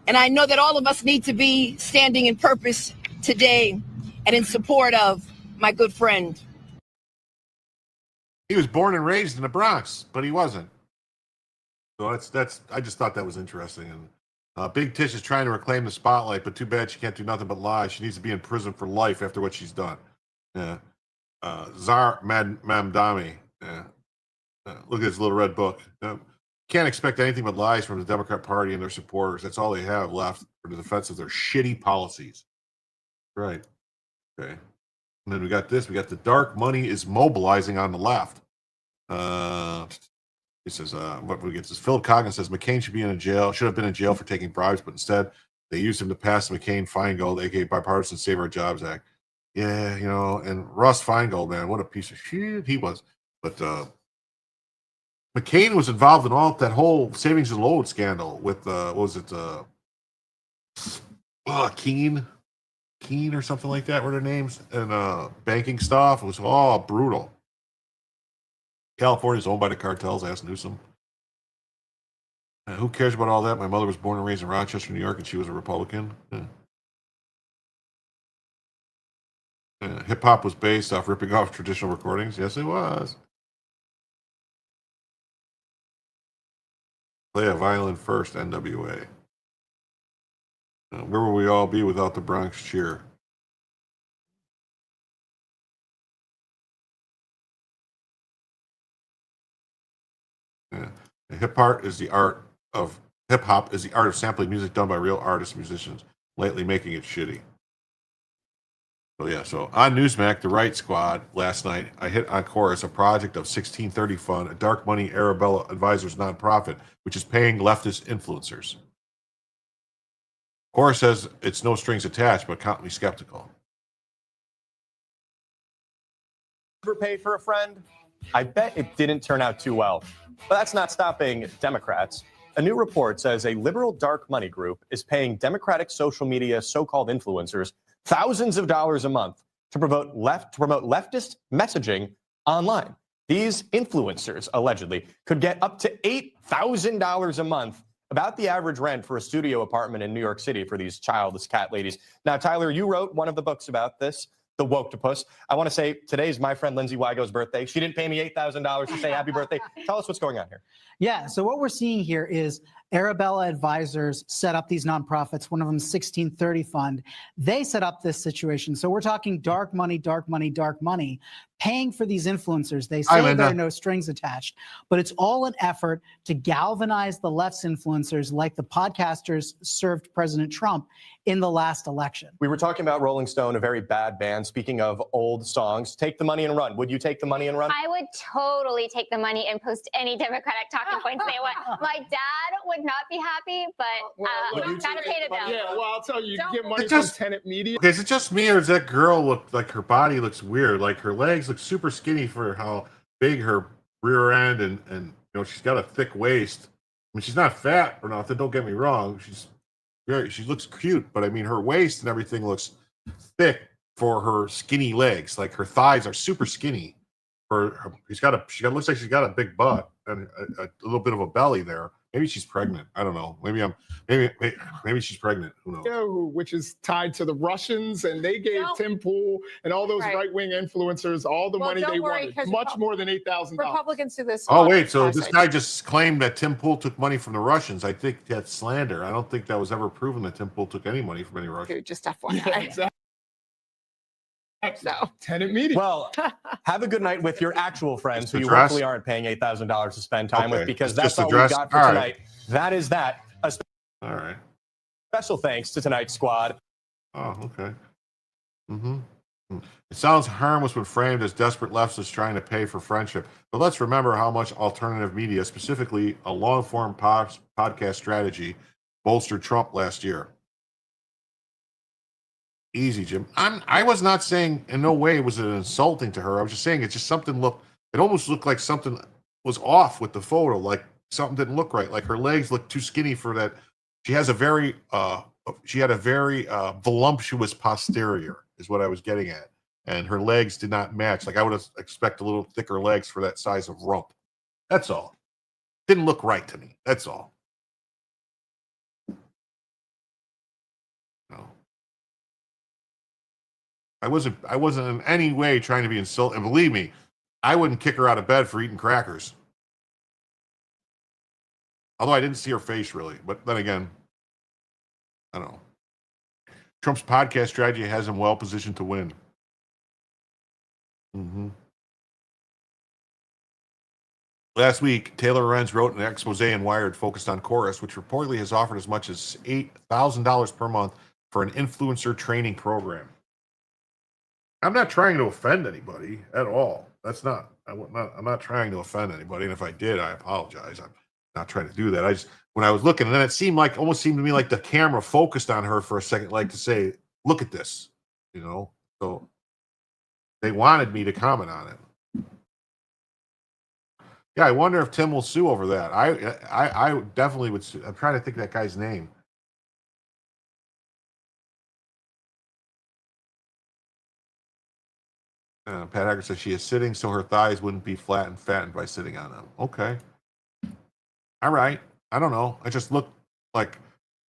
And I know that all of us need to be standing in purpose today and in support of my good friend. He was born and raised in the Bronx, but he wasn't. So that's. I just thought that was interesting. And Big Tish is trying to reclaim the spotlight, but too bad she can't do nothing but lie. She needs to be in prison for life after what she's done. Yeah. Mamdani. Yeah. Look at his little red book. Can't expect anything but lies from the Democrat Party and their supporters. That's all they have left for the defense of their shitty policies. Right. Okay. And then we got this. We got the dark money is mobilizing on the left. He says, what we get this. Philip Coggan says McCain should have been in jail for taking bribes, but instead they used him to pass the McCain-Feingold, aka Bipartisan Save Our Jobs Act. Yeah, you know, and Russ Feingold, man, what a piece of shit he was. But McCain was involved in all that whole savings and loan scandal with what was it? Keen or something like that were their names, and banking stuff. It was all brutal. California is owned by the cartels. Ask Newsom. Who cares about all that? My mother was born and raised in Rochester, New York, and she was a Republican. Hip hop was based off ripping off traditional recordings. Yes, it was. Play a violin first, NWA. Where will we all be without the Bronx cheer? Hip hop is the art of sampling music done by real artists and musicians, lately making it shitty. So yeah, so on Newsmax, the Right Squad last night, I hit on Chorus, a project of 1630 Fund, a dark money Arabella Advisors nonprofit, which is paying leftist influencers. Chorus says it's no strings attached, but count me skeptical. Ever pay for a friend? I bet it didn't turn out too well. But that's not stopping Democrats. A new report says a liberal dark money group is paying Democratic social media so-called influencers thousands of dollars a month to promote leftist messaging online. These influencers allegedly could get up to $8,000 a month, about the average rent for a studio apartment in New York City for these childless cat ladies. Now, Tyler, you wrote one of the books about this, The Woketopus. I want to say today's my friend Lindsay Weigo's birthday. She didn't pay me $8,000 to say happy birthday. Tell us what's going on here. Yeah, so what we're seeing here is Arabella Advisors set up these nonprofits, one of them 1630 Fund. They set up this situation. So we're talking dark money, paying for these influencers. They say there are no strings attached, but it's all an effort to galvanize the left's influencers like the podcasters served President Trump in the last election. We were talking about Rolling Stone, a very bad band. Speaking of old songs, Take the Money and Run. Would you take the money and run? I would totally take the money and post any Democratic talking points they want. My dad would not be happy, but gotta pay the bill. Yeah, well, I'll tell you, you get money It just- from Tenet Media. Okay, is it just me or does that girl look like her body looks weird? Like her legs look super skinny for how big her rear end and you know, she's got a thick waist. I mean, she's not fat or nothing, don't get me wrong. She looks cute, but I mean her waist and everything looks thick for her skinny legs. Like her thighs are super skinny. She looks like she's got a big butt and a little bit of a belly there. Maybe she's pregnant. I don't know. Maybe she's pregnant. Who knows? Which is tied to the Russians, and they gave Tim Pool and all those right-wing influencers all the money they wanted, much more than $8,000. Republicans do this. Oh wait, so this guy just claimed that Tim Pool took money from the Russians. I think that's slander. I don't think that was ever proven that Tim Pool took any money from any Russians. Just FYI. Yeah, exactly. So tenant meeting. Well, have a good night with your actual friends who you Address? hopefully aren't paying $8,000 to spend time with, Okay, because it's that's just all we address? got for All right. tonight. That is that. A All right. special thanks to tonight's squad. Oh, okay. Mm-hmm. It sounds harmless when framed as desperate leftists trying to pay for friendship. But let's remember how much alternative media, specifically a long-form podcast strategy, bolstered Trump last year. Easy, Jim. I was not saying in no way was it insulting to her. I was just saying it just something it almost looked like something was off with the photo, like something didn't look right. Like her legs looked too skinny for that. She had a very voluptuous posterior is what I was getting at. And her legs did not match. Like I would expect a little thicker legs for that size of rump. That's all. Didn't look right to me. That's all. No. I wasn't in any way trying to be insulting. And believe me, I wouldn't kick her out of bed for eating crackers. Although I didn't see her face really. But then again, I don't know. Trump's podcast strategy has him well positioned to win. Mm-hmm. Last week, Taylor Lorenz wrote an expose in Wired focused on Chorus, which reportedly has offered as much as $8,000 per month for an influencer training program. I'm not trying to offend anybody at all. I'm not trying to offend anybody. And if I did, I apologize. I'm not trying to do that. When I was looking, and then it almost seemed to me like the camera focused on her for a second, like to say, look at this, so they wanted me to comment on it. Yeah, I wonder if Tim will sue over that. I definitely would sue. I'm trying to think of that guy's name. Pat Hacker says she is sitting so her thighs wouldn't be flat and fattened by sitting on them. Okay. All right. I don't know. I just looked like.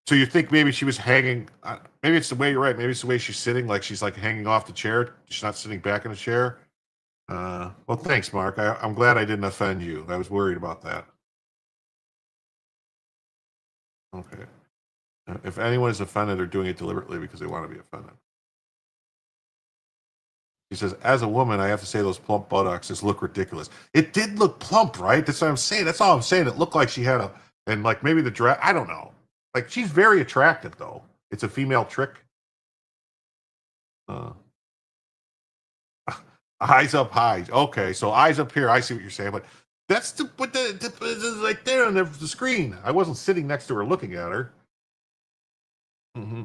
So you think maybe she was hanging? Maybe it's the way you're right. Maybe it's the way she's sitting, like she's like hanging off the chair. She's not sitting back in the chair. Well, thanks, Mark. I'm glad I didn't offend you. I was worried about that. Okay. If anyone is offended, they're doing it deliberately because they want to be offended. He says, as a woman, I have to say those plump buttocks just look ridiculous. It did look plump, right? That's what I'm saying. That's all I'm saying. It looked like she had and like maybe the dress, I don't know. Like she's very attractive though. It's a female trick. Eyes up high. Okay, so eyes up here. I see what you're saying, but that's like there on the screen. I wasn't sitting next to her looking at her. Mm-hmm.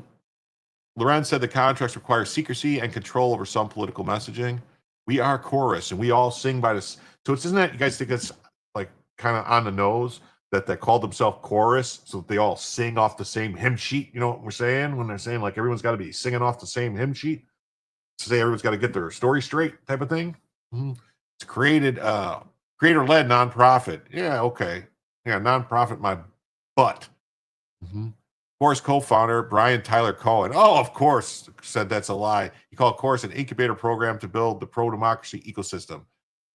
Lorenz said the contracts require secrecy and control over some political messaging. We are Chorus, and we all sing by this. So isn't that, you guys think it's like kind of on the nose that they called themselves Chorus, so they all sing off the same hymn sheet? You know what we're saying when they're saying like everyone's got to be singing off the same hymn sheet? To say everyone's got to get their story straight type of thing. Mm-hmm. It's creator-led nonprofit. Yeah, okay. Yeah, nonprofit my butt. Mm-hmm. Chorus co-founder Brian Tyler Cohen. Oh, of course, said that's a lie. He called Chorus an incubator program to build the pro-democracy ecosystem.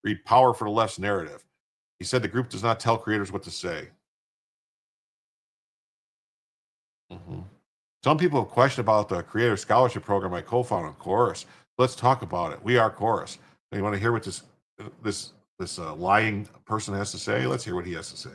Read Power for the Left's narrative. He said the group does not tell creators what to say. Mm-hmm. Some people have questioned about the creator scholarship program I co-founded, Chorus. Let's talk about it. We are Chorus. You want to hear what this lying person has to say? Let's hear what he has to say.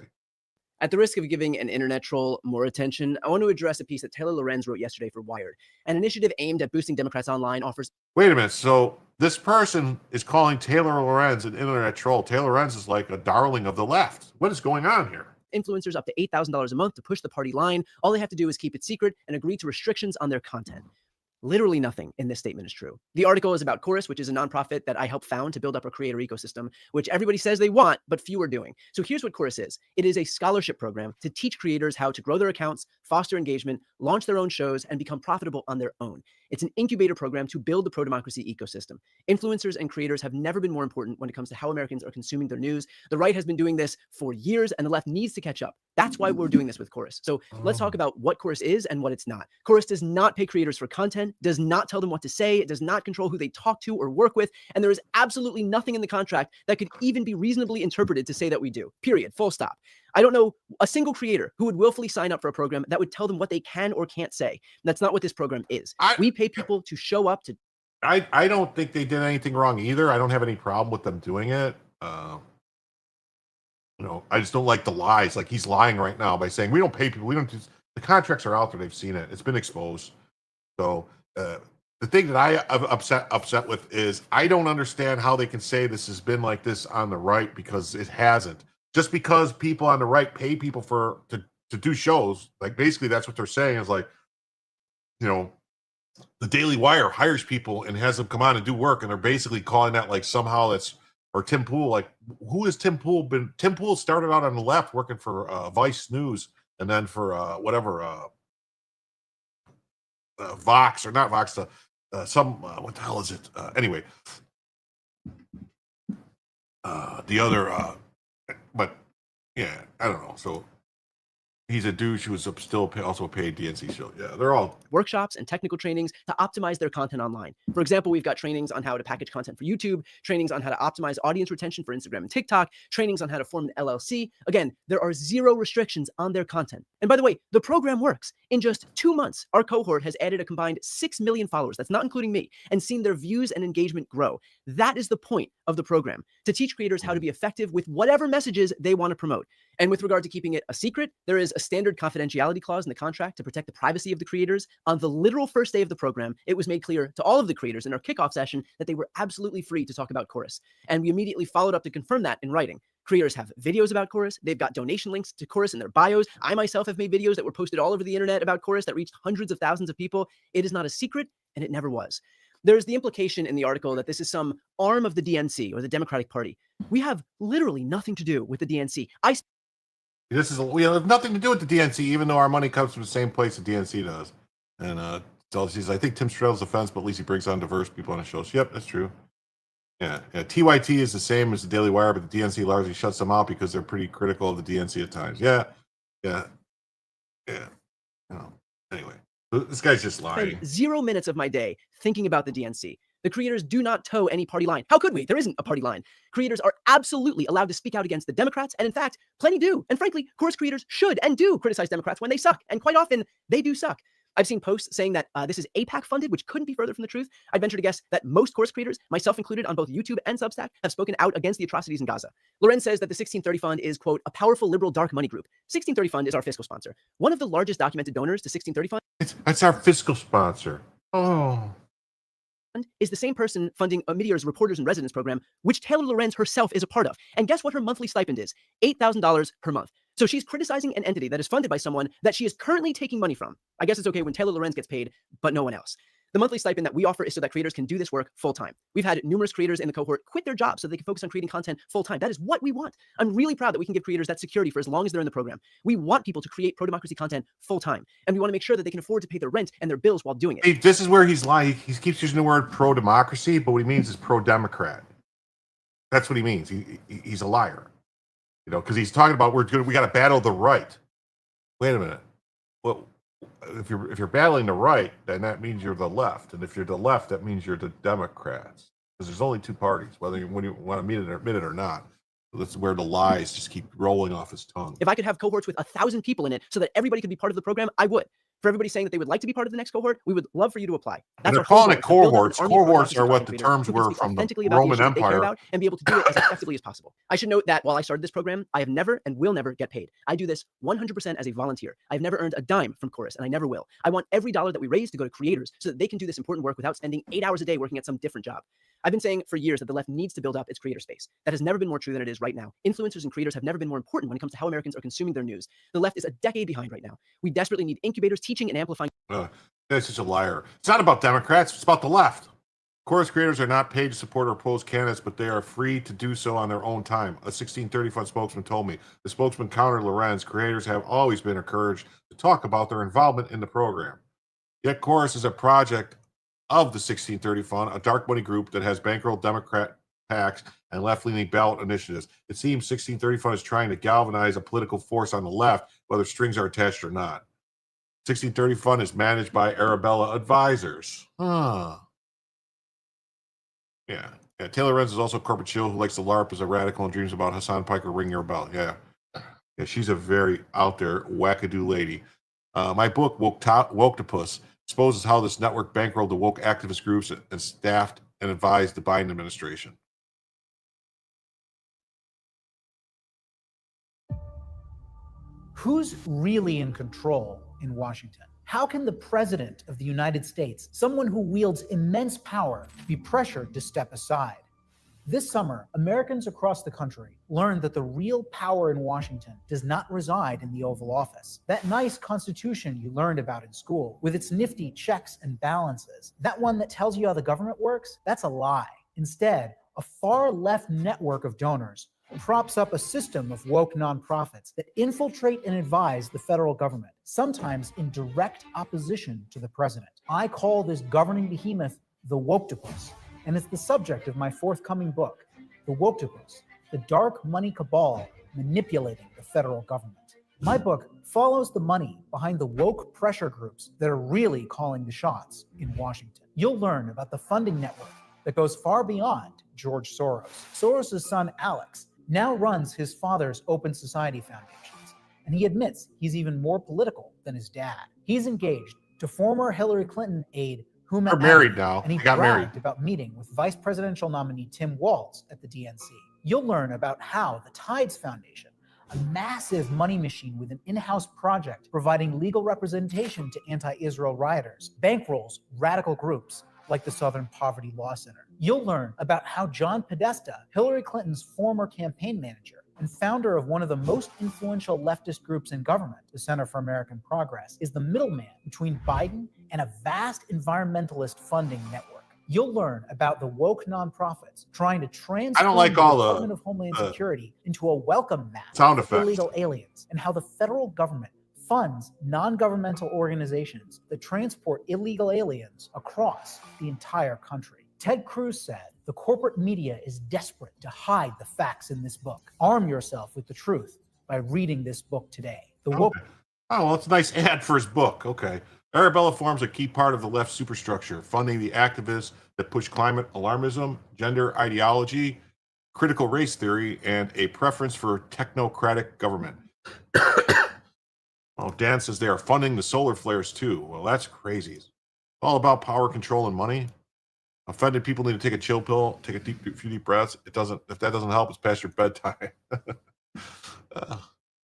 At the risk of giving an internet troll more attention, I want to address a piece that Taylor Lorenz wrote yesterday for Wired. An initiative aimed at boosting Democrats online offers... Wait a minute. So this person is calling Taylor Lorenz an internet troll. Taylor Lorenz is like a darling of the left. What is going on here? Influencers up to $8,000 a month to push the party line. All they have to do is keep it secret and agree to restrictions on their content. Literally nothing in this statement is true. The article is about Chorus, which is a nonprofit that I helped found to build up a creator ecosystem, which everybody says they want, but few are doing. So here's what Chorus is. It is a scholarship program to teach creators how to grow their accounts, foster engagement, launch their own shows, and become profitable on their own. It's an incubator program to build the pro-democracy ecosystem. Influencers and creators have never been more important when it comes to how Americans are consuming their news. The right has been doing this for years, and the left needs to catch up. That's why we're doing this with Chorus. So let's talk about what Chorus is and what it's not. Chorus does not pay creators for content, does not tell them what to say, it does not control who they talk to or work with, and there is absolutely nothing in the contract that could even be reasonably interpreted to say that we do. Period. Full stop. I don't know a single creator who would willfully sign up for a program that would tell them what they can or can't say. That's not what this program is. We pay people to show up to I don't think they did anything wrong either. I don't have any problem with them doing it. I just don't like the lies. Like he's lying right now by saying we don't pay people. We don't do. The contracts are out there. They've seen it. It's been exposed. So the thing that I am upset with is I don't understand how they can say this has been like this on the right, because it hasn't. Just because people on the right pay people to do shows, like basically that's what they're saying is like, the Daily Wire hires people and has them come on and do work, and they're basically calling that like somehow that's, or Tim Pool, like who has Tim Pool been? Tim Pool started out on the left working for Vice News, and then for Vox, or not Vox, what the hell is it? Anyway, the other, but yeah, I don't know. So he's a douche who was still also a paid DNC show. Yeah, they're all workshops and technical trainings to optimize their content online. For example, we've got trainings on how to package content for YouTube, trainings on how to optimize audience retention for Instagram and TikTok, trainings on how to form an LLC. Again, there are zero restrictions on their content. And by the way, the program works. In just 2 months, our cohort has added a combined 6 million followers, that's not including me, and seen their views and engagement grow. That is the point of the program, to teach creators how to be effective with whatever messages they want to promote. And with regard to keeping it a secret, there is a standard confidentiality clause in the contract to protect the privacy of the creators. On the literal first day of the program, it was made clear to all of the creators in our kickoff session that they were absolutely free to talk about Chorus. And we immediately followed up to confirm that in writing. Creators have videos about Chorus. They've got donation links to Chorus in their bios. I myself have made videos that were posted all over the internet about Chorus that reached hundreds of thousands of people. It is not a secret, and it never was. There's the implication in the article that this is some arm of the DNC or the Democratic Party. We have literally nothing to do with the DNC. We have nothing to do with the DNC, even though our money comes from the same place the DNC does. And so she says, I think Tim straddles the fence, but at least he brings on diverse people on his shows. Yep, that's true. Yeah. TYT is the same as the Daily Wire, but the DNC largely shuts them out because they're pretty critical of the DNC at times. Yeah. Anyway, this guy's just lying. Spend 0 minutes of my day thinking about the DNC. The creators do not toe any party line. How could we? There isn't a party line. Creators are absolutely allowed to speak out against the Democrats, and in fact, plenty do. And frankly, Chorus creators should and do criticize Democrats when they suck, and quite often, they do suck. I've seen posts saying that this is APAC funded, which couldn't be further from the truth. I'd venture to guess that most Chorus creators, myself included on both YouTube and Substack, have spoken out against the atrocities in Gaza. Loren says that the 1630 Fund is, quote, a powerful liberal dark money group. 1630 Fund is our fiscal sponsor. One of the largest documented donors to 1630 Fund. It's our fiscal sponsor. Oh. Is the same person funding Meteor's Reporters in Residence program, which Taylor Lorenz herself is a part of. And guess what her monthly stipend is? $8,000 per month. So she's criticizing an entity that is funded by someone that she is currently taking money from. I guess it's okay when Taylor Lorenz gets paid, but no one else. The monthly stipend that we offer is so that creators can do this work full time. We've had numerous creators in the cohort quit their jobs so they can focus on creating content full time. That is what we want. I'm really proud that we can give creators that security for as long as they're in the program. We want people to create pro-democracy content full time. And we want to make sure that they can afford to pay their rent and their bills while doing it. Hey, this is where he's lying. He keeps using the word pro-democracy, but what he means is pro-democrat. That's what he means. He's a liar. Because he's talking about we got to battle the right. Wait a minute. Well, if you're battling the right, then that means you're the left, and if you're the left, that means you're the Democrats. Because there's only two parties, whether you want to admit it or not. So that's where the lies just keep rolling off his tongue. If I could have cohorts with 1,000 people in it so that everybody could be part of the program, I would. For everybody saying that they would like to be part of the next cohort, we would love for you to apply. That's they're calling it cohorts. Cohorts are what the terms were from the Roman Empire. And be able to do it as effectively as possible. I should note that while I started this program, I have never and will never get paid. I do this 100% as a volunteer. I've never earned a dime from Chorus, and I never will. I want every dollar that we raise to go to creators so that they can do this important work without spending 8 hours a day working at some different job. I've been saying for years that the left needs to build up its creator space. That has never been more true than it is right now. Influencers and creators have never been more important when it comes to how Americans are consuming their news. The left is a decade behind right now. We desperately need incubators teaching and amplifying. That's just a liar. It's not about Democrats. It's about the left. Chorus creators are not paid to support or oppose candidates, but they are free to do so on their own time. A 1630 Fund spokesman told me. The spokesman countered Lorenz. Creators have always been encouraged to talk about their involvement in the program. Yet Chorus is a project of the 1630 Fund, a dark money group that has bankrolled Democrat PACs and left-leaning ballot initiatives. It seems 1630 Fund is trying to galvanize a political force on the left, whether strings are attached or not. 1630 Fund is managed by Arabella Advisors. Yeah. Taylor Lorenz is also a corporate shill who likes to LARP as a radical and dreams about Hassan Piker ringing her bell. Yeah, she's a very out there wackadoo lady. My book, Woketopus, exposes how this network bankrolled the woke activist groups and staffed and advised the Biden administration. Who's really in control in Washington? How can the president of the United States, someone who wields immense power, be pressured to step aside? This summer, Americans across the country learned that the real power in Washington does not reside in the Oval Office. That nice Constitution you learned about in school, with its nifty checks and balances, that one that tells you how the government works, that's a lie. Instead, a far-left network of donors props up a system of woke nonprofits that infiltrate and advise the federal government, sometimes in direct opposition to the president. I call this governing behemoth the Woketopus, and it's the subject of my forthcoming book, The Woketopus, the dark money cabal manipulating the federal government. My book follows the money behind the woke pressure groups that are really calling the shots in Washington. You'll learn about the funding network that goes far beyond George Soros. Soros' son, Alex, now runs his father's Open Society Foundations, and he admits he's even more political than his dad. He's engaged to former Hillary Clinton aide Huma They're married Abedi, now. and he They got married. bragged about meeting with vice presidential nominee Tim Walz at the DNC. You'll learn about how the Tides Foundation, a massive money machine with an in-house project providing legal representation to anti-Israel rioters, bankrolls radical groups like the Southern Poverty Law Center. You'll learn about how John Podesta, Hillary Clinton's former campaign manager and founder of one of the most influential leftist groups in government, the Center for American Progress, is the middleman between Biden and a vast environmentalist funding network. You'll learn about the woke nonprofits trying to transform like the all the, Department of Homeland Security into a welcome mat sound for effects. illegal aliens, and how the federal government funds non-governmental organizations that transport illegal aliens across the entire country. Ted Cruz said, the corporate media is desperate to hide the facts in this book. Arm yourself with the truth by reading this book today. The woke. Oh, well, it's a nice ad for his book. Okay. Arabella forms a key part of the left superstructure, funding the activists that push climate alarmism, gender ideology, critical race theory, and a preference for technocratic government. Oh, Dan says they are funding the solar flares too. Well, that's crazy. It's all about power, control, and money. Offended people need to take a chill pill, take a few deep breaths. If that doesn't help, it's past your bedtime.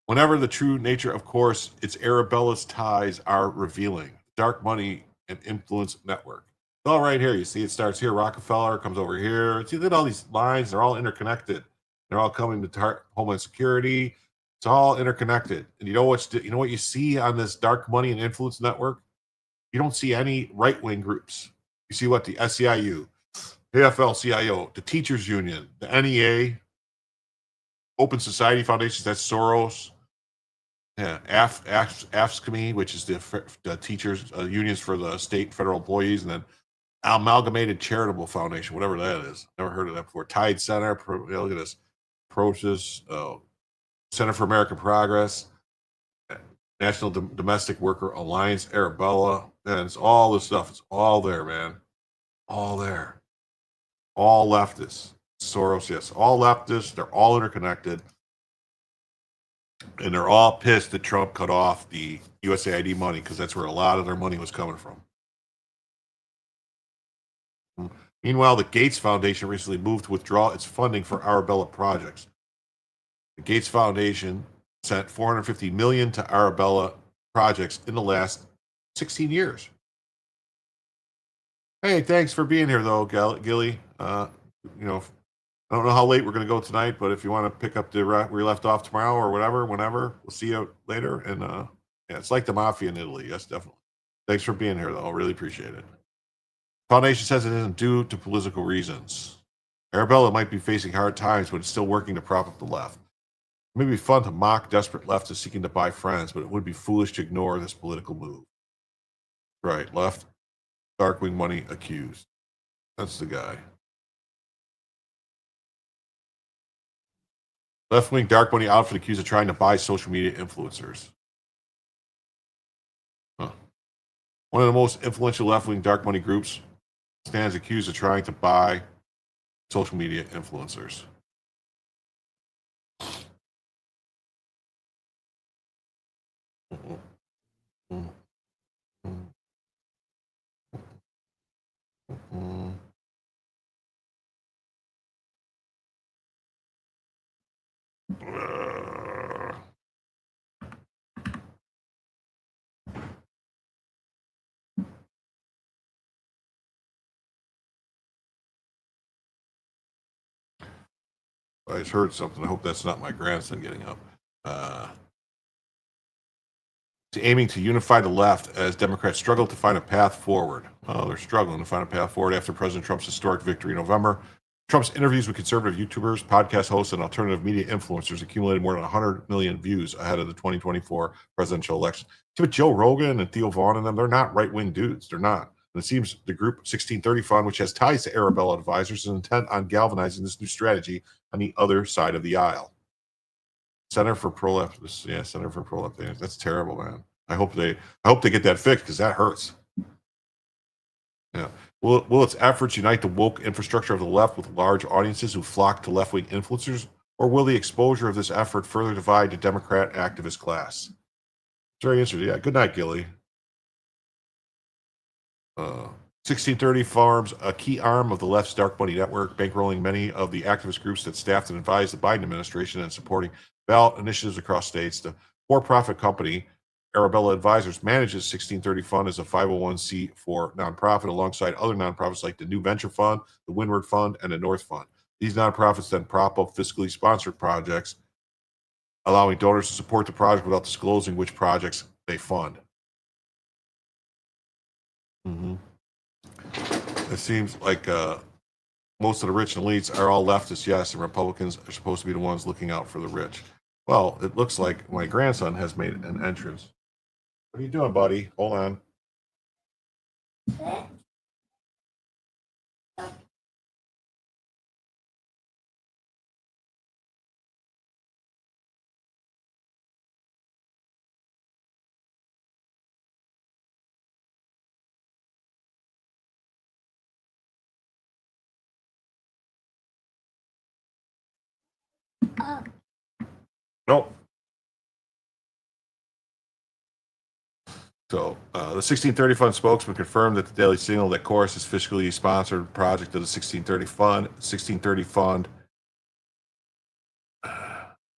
Whenever the true nature, of course, its Arabella's ties are revealing. Dark money and influence network. It's all right here. You see, it starts here. Rockefeller comes over here. See, look at all these lines. They're all interconnected. They're all coming to Homeland Security. It's all interconnected. And you know what you see on this dark money and influence network? You don't see any right-wing groups. You see what? The SEIU, AFL-CIO, the Teachers Union, the NEA, Open Society Foundations, that's Soros. Yeah, AFSCME, which is the teachers unions for the state and federal employees, and then Amalgamated Charitable Foundation, whatever that is. Never heard of that before. Tide Center, look at this. Proces, Center for American Progress, National Domestic Worker Alliance, Arabella, and it's all this stuff. It's all there, man. All there. All leftists. Soros, yes. All leftists. They're all interconnected. And they're all pissed that Trump cut off the USAID money because that's where a lot of their money was coming from. Meanwhile, the Gates Foundation recently moved to withdraw its funding for Arabella projects. The Gates Foundation sent $450 million to Arabella projects in the last 16 years. Hey, thanks for being here, though, Gilly. I don't know how late we're going to go tonight, but if you want to pick up where you left off tomorrow or whatever, whenever, we'll see you later. And yeah, it's like the mafia in Italy. Yes, definitely. Thanks for being here, though. I really appreciate it. Foundation says it isn't due to political reasons. Arabella might be facing hard times, but it's still working to prop up the left. It may be fun to mock desperate leftists seeking to buy friends, but it would be foolish to ignore this political move. Right, left, dark-wing money accused. That's the guy. Left-wing dark money outfit accused of trying to buy social media influencers. Huh. One of the most influential left-wing dark money groups stands accused of trying to buy social media influencers. I just heard something. I hope that's not my grandson getting up. Aiming to unify the left as Democrats struggle to find a path forward. Oh, they're struggling to find a path forward after President Trump's historic victory in November. Trump's interviews with conservative YouTubers, podcast hosts, and alternative media influencers accumulated more than 100 million views ahead of the 2024 presidential election. But Joe Rogan and Theo Vaughn and them, they're not right-wing dudes. They're not. And it seems the group 1630 Fund, which has ties to Arabella Advisors, is intent on galvanizing this new strategy on the other side of the aisle. Center for Pro-Life. Yeah, Center for Pro-Life. That's terrible, man. I hope they get that fixed because that hurts. Yeah. Will its efforts unite the woke infrastructure of the left with large audiences who flock to left-wing influencers, or will the exposure of this effort further divide the Democrat activist class? It's very interesting. Yeah. Good night, Gilly. 1630 forms a key arm of the left's dark money network, bankrolling many of the activist groups that staffed and advised the Biden administration and supporting ballot initiatives across states. The for-profit company Arabella Advisors manages 1630 Fund as a 501c4 nonprofit alongside other nonprofits like the New Venture Fund, the Windward Fund, and the North Fund. These nonprofits then prop up fiscally sponsored projects, allowing donors to support the project without disclosing which projects they fund. It seems like most of the rich and elites are all leftists, yes, and Republicans are supposed to be the ones looking out for the rich. Well, it looks like my grandson has made an entrance. What are you doing, buddy? Hold on. Nope. So the 1630 Fund spokesman confirmed that the Daily Signal that Chorus is fiscally sponsored project of the 1630 Fund. 1630 Fund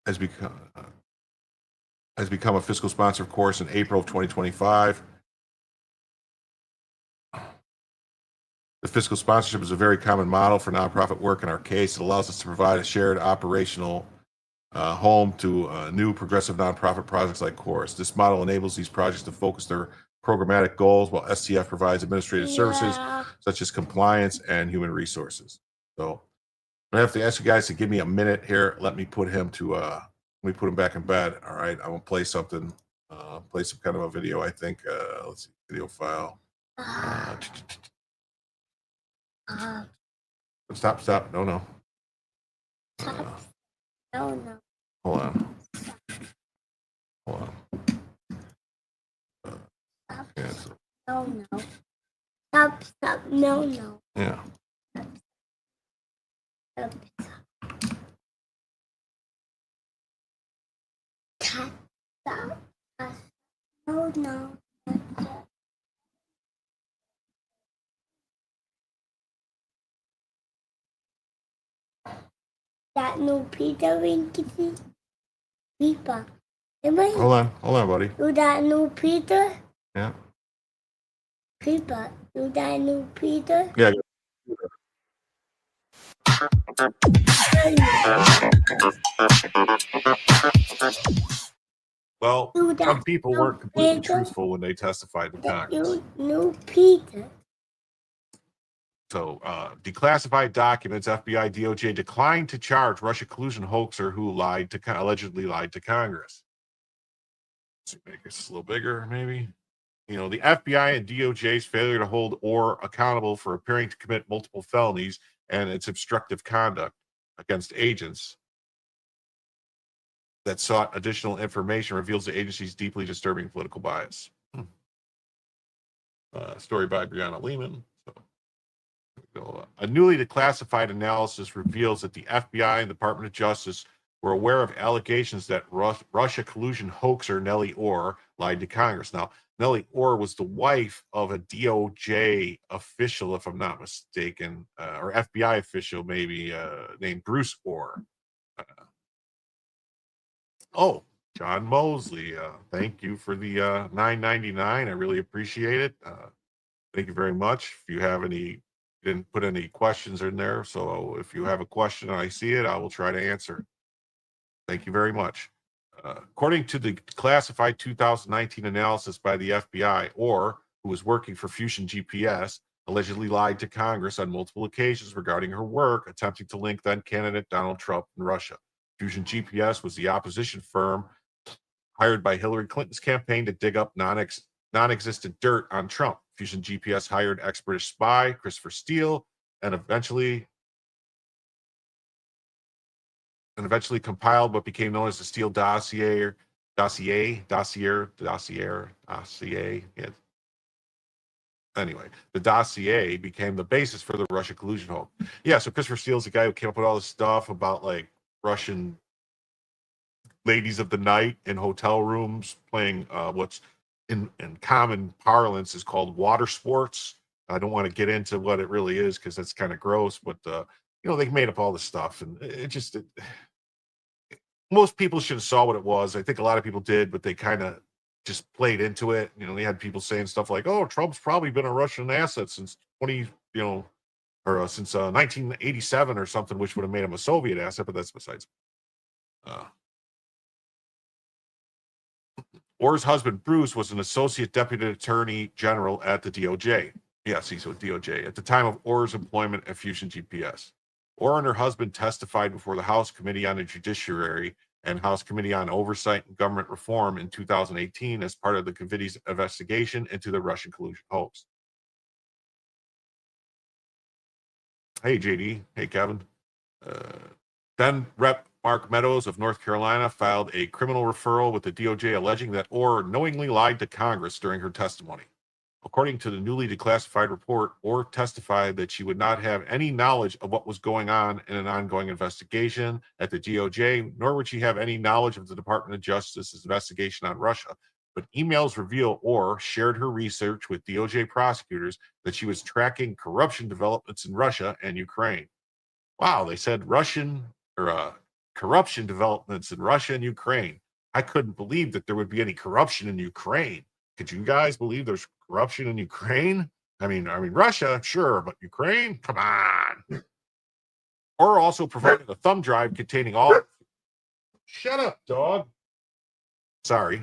has become a fiscal sponsor of Chorus in April of 2025. The fiscal sponsorship is a very common model for nonprofit work in our case. It allows us to provide a shared operational home to new progressive nonprofit projects like Chorus. This model enables these projects to focus their programmatic goals while STF provides administrative services such as compliance and human resources. So I have to ask you guys to give me a minute here. Let me put him back in bed. All right, I will play something, play some kind of a video. I think, let's see, video file. Stop. No. No. Hold on. Stop. No. Stop. No. Yeah. Stop. No. That no Peter Winky. Peter. Hold on, buddy. Do that no Peter? Yeah. Peter. Do that no Peter? Yeah. Well, some people weren't completely truthful when they testified in Congress. No Peter. So, declassified documents, FBI, DOJ declined to charge Russia collusion hoaxer who allegedly lied to Congress. Let's make this a little bigger, maybe. You know, the FBI and DOJ's failure to hold Orr accountable for appearing to commit multiple felonies and its obstructive conduct against agents that sought additional information reveals the agency's deeply disturbing political bias. Story by Brianna Lehman. A newly declassified analysis reveals that the FBI and the Department of Justice were aware of allegations that Russia collusion hoaxer Nellie Orr lied to Congress. Now, Nellie Orr was the wife of a DOJ official, if I'm not mistaken, or FBI official maybe, named Bruce Orr. Oh, John Mosley, thank you for the $9.99. I really appreciate it. Thank you very much. If you have any, didn't put any questions in there, so if you have a question and I see it, I will try to answer. Thank you very much. According to the classified 2019 analysis by the FBI, Orr, who was working for Fusion GPS, allegedly lied to Congress on multiple occasions regarding her work attempting to link then candidate Donald Trump and Russia. Fusion GPS was the opposition firm hired by Hillary Clinton's campaign to dig up non-existent dirt on Trump. Fusion GPS hired ex-British spy Christopher Steele and eventually compiled what became known as the Steele dossier. Yeah. Anyway, the dossier became the basis for the Russia collusion hoax. Yeah, so Christopher Steele's the guy who came up with all this stuff about like Russian ladies of the night in hotel rooms playing what's in common parlance is called water sports. I don't want to get into what it really is because that's kind of gross, but they made up all this stuff, and most people should have saw what it was. I think a lot of people did, but they kind of just played into it. They had people saying stuff like, "Oh, Trump's probably been a Russian asset since since 1987 or something," which would have made him a Soviet asset. But that's besides. Orr's husband, Bruce, was an associate deputy attorney general at the DOJ. Yes, he's with DOJ at the time of Orr's employment at Fusion GPS. Orr and her husband testified before the House Committee on the Judiciary and House Committee on Oversight and Government Reform in 2018 as part of the committee's investigation into the Russian collusion hoax. Hey, JD. Hey, Kevin. Then Rep. Mark Meadows of North Carolina filed a criminal referral with the DOJ alleging that Orr knowingly lied to Congress during her testimony. According to the newly declassified report, Orr testified that she would not have any knowledge of what was going on in an ongoing investigation at the DOJ, nor would she have any knowledge of the Department of Justice's investigation on Russia. But emails reveal Orr shared her research with DOJ prosecutors that she was tracking corruption developments in Russia and Ukraine. Wow, they said corruption developments in Russia and Ukraine. I couldn't believe that there would be any corruption in Ukraine. Could you guys believe there's corruption in Ukraine? I mean, Russia, sure, but Ukraine? Come on. Orr also provided a thumb drive containing all... Shut up, dog. Sorry.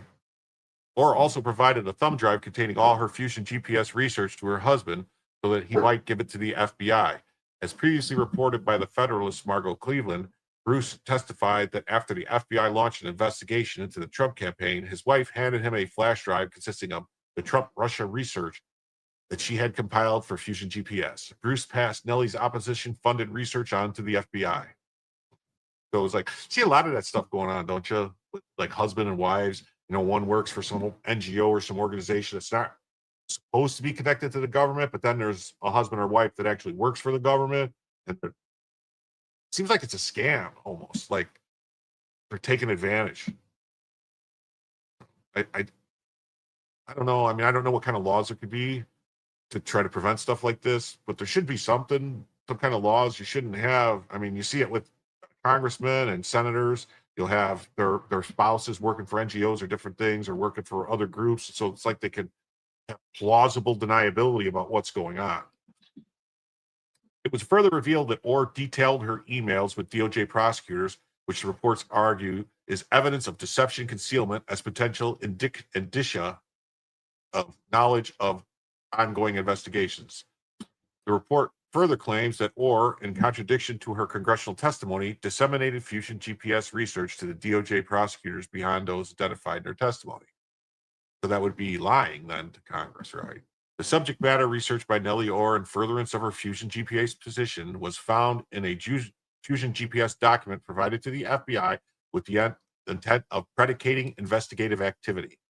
Orr also provided a thumb drive containing all her Fusion GPS research to her husband so that he might give it to the FBI. As previously reported by the Federalist Margot Cleveland, Bruce testified that after the FBI launched an investigation into the Trump campaign, his wife handed him a flash drive consisting of the Trump-Russia research that she had compiled for Fusion GPS. Bruce passed Nellie's opposition-funded research on to the FBI. So it was like, see a lot of that stuff going on, don't you? Like husband and wives, one works for some NGO or some organization that's not supposed to be connected to the government, but then there's a husband or wife that actually works for the government, and seems like it's a scam almost, like they're taking advantage. I don't know. I mean, I don't know what kind of laws there could be to try to prevent stuff like this, but there should be some kind of laws you shouldn't have. I mean, you see it with congressmen and senators. You'll have their spouses working for NGOs or different things or working for other groups. So it's like they can have plausible deniability about what's going on. It was further revealed that Orr detailed her emails with DOJ prosecutors, which the reports argue is evidence of deception concealment as potential indicia of knowledge of ongoing investigations. The report further claims that Orr, in contradiction to her congressional testimony, disseminated Fusion GPS research to the DOJ prosecutors beyond those identified in her testimony. So that would be lying then to Congress, right? The subject matter research by Nellie Orr in furtherance of her Fusion GPS position was found in a Fusion GPS document provided to the FBI with the intent of predicating investigative activity,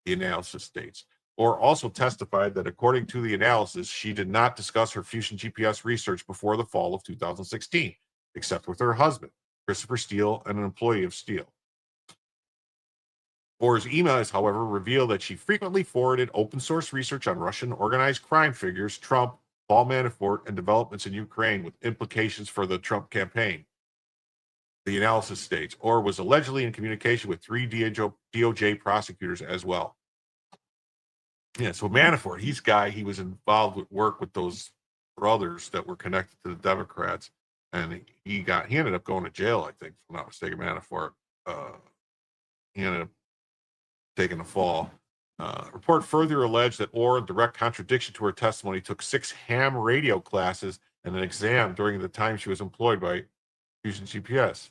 the analysis states. Orr also testified that according to the analysis, she did not discuss her Fusion GPS research before the fall of 2016, except with her husband, Christopher Steele, and an employee of Steele. Orr's emails, however, reveal that she frequently forwarded open source research on Russian organized crime figures, Trump, Paul Manafort, and developments in Ukraine with implications for the Trump campaign. The analysis states, or was allegedly in communication with 3 DOJ prosecutors as well. Yeah, so Manafort, he was involved with work with those brothers that were connected to the Democrats, and he ended up going to jail, I think, if I'm not mistaken. Manafort, he ended up taking a fall. Report further alleged that Orr, in direct contradiction to her testimony, took 6 ham radio classes and an exam during the time she was employed by Fusion GPS.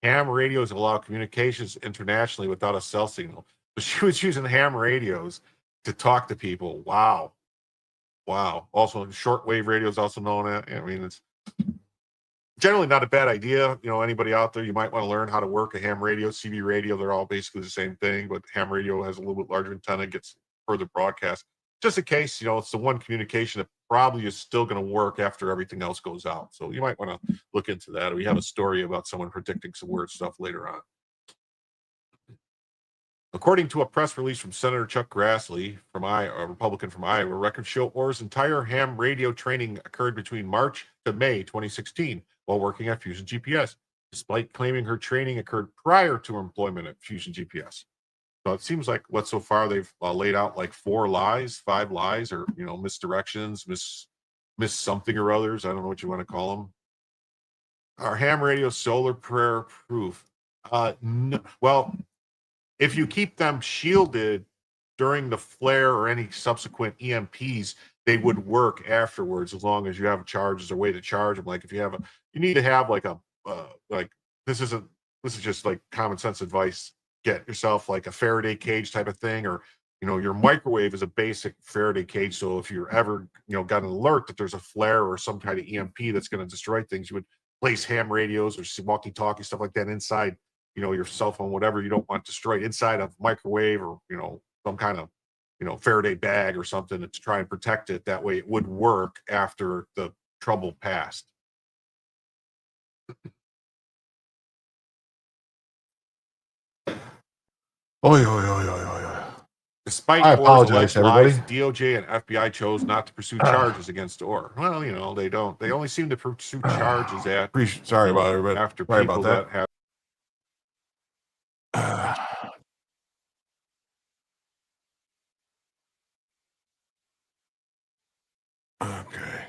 Ham radios allow communications internationally without a cell signal. So she was using ham radios to talk to people. Wow. Also, shortwave radio is also known as, I mean, it's generally not a bad idea. Anybody out there, you might want to learn how to work a ham radio, CB radio. They're all basically the same thing, but ham radio has a little bit larger antenna, gets further broadcast. Just in case, it's the one communication that probably is still going to work after everything else goes out. So you might want to look into that. We have a story about someone predicting some weird stuff later on. According to a press release from Senator Chuck Grassley, a Republican from Iowa, records show Orr's entire ham radio training occurred between March to May 2016 while working at Fusion GPS, despite claiming her training occurred prior to her employment at Fusion GPS. So it seems like so far they've laid out like 5 lies, or misdirections, miss something or others. I don't know what you want to call them. Are ham radio solar prayer proof? No, well, if you keep them shielded during the flare or any subsequent EMPs, they would work afterwards as long as you have charges or way to charge them. Like if you need to have this is just like common sense advice. Get yourself like a Faraday cage type of thing, or your microwave is a basic Faraday cage. So if you're ever got an alert that there's a flare or some kind of EMP that's going to destroy things, you would place ham radios or walkie-talkie stuff like that inside your cell phone, whatever you don't want destroyed, inside a microwave or some kind of Faraday bag or something to try and protect it. That way it would work after the trouble passed. Despite I Orr's apologize, alleged lies, everybody. DOJ and FBI chose not to pursue charges against Orr. Well, they don't. They only seem to pursue charges at. Sorry about it, but after sorry people about that have. Okay.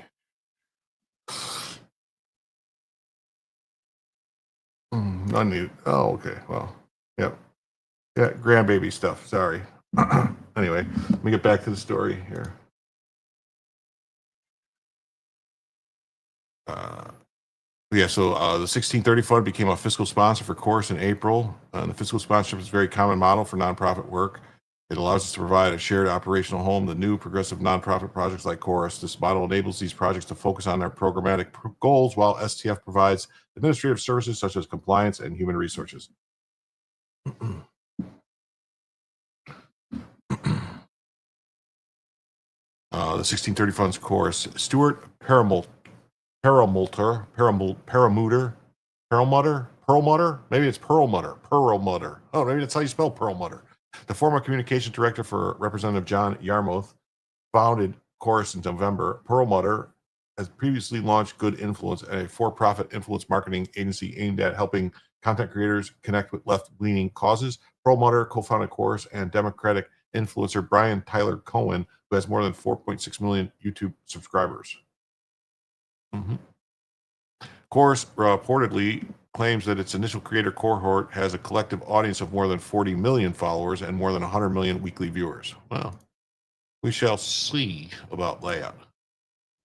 Unneeded. Oh, okay. Well, yep. Yeah, grandbaby stuff. Sorry. Anyway, let me get back to the story here. So the 1630 Fund became a fiscal sponsor for Chorus in April. The fiscal sponsorship is a very common model for nonprofit work. It allows us to provide a shared operational home to new progressive nonprofit projects like Chorus. This model enables these projects to focus on their programmatic goals, while STF provides administrative services such as compliance and human resources. The 1630 Fund's Chorus. Stuart Perlmutter, maybe it's Perlmutter. Oh, maybe that's how you spell Perlmutter. The former communication director for Representative John Yarmouth founded Chorus in November. Perlmutter has previously launched Good Influence, a for-profit influence marketing agency aimed at helping content creators connect with left-leaning causes. Perlmutter co-founded Chorus and Democratic influencer Brian Tyler Cohen, who has more than 4.6 million YouTube subscribers. Chorus reportedly claims that its initial creator cohort has a collective audience of more than 40 million followers and more than 100 million weekly viewers. Well, we shall see about that.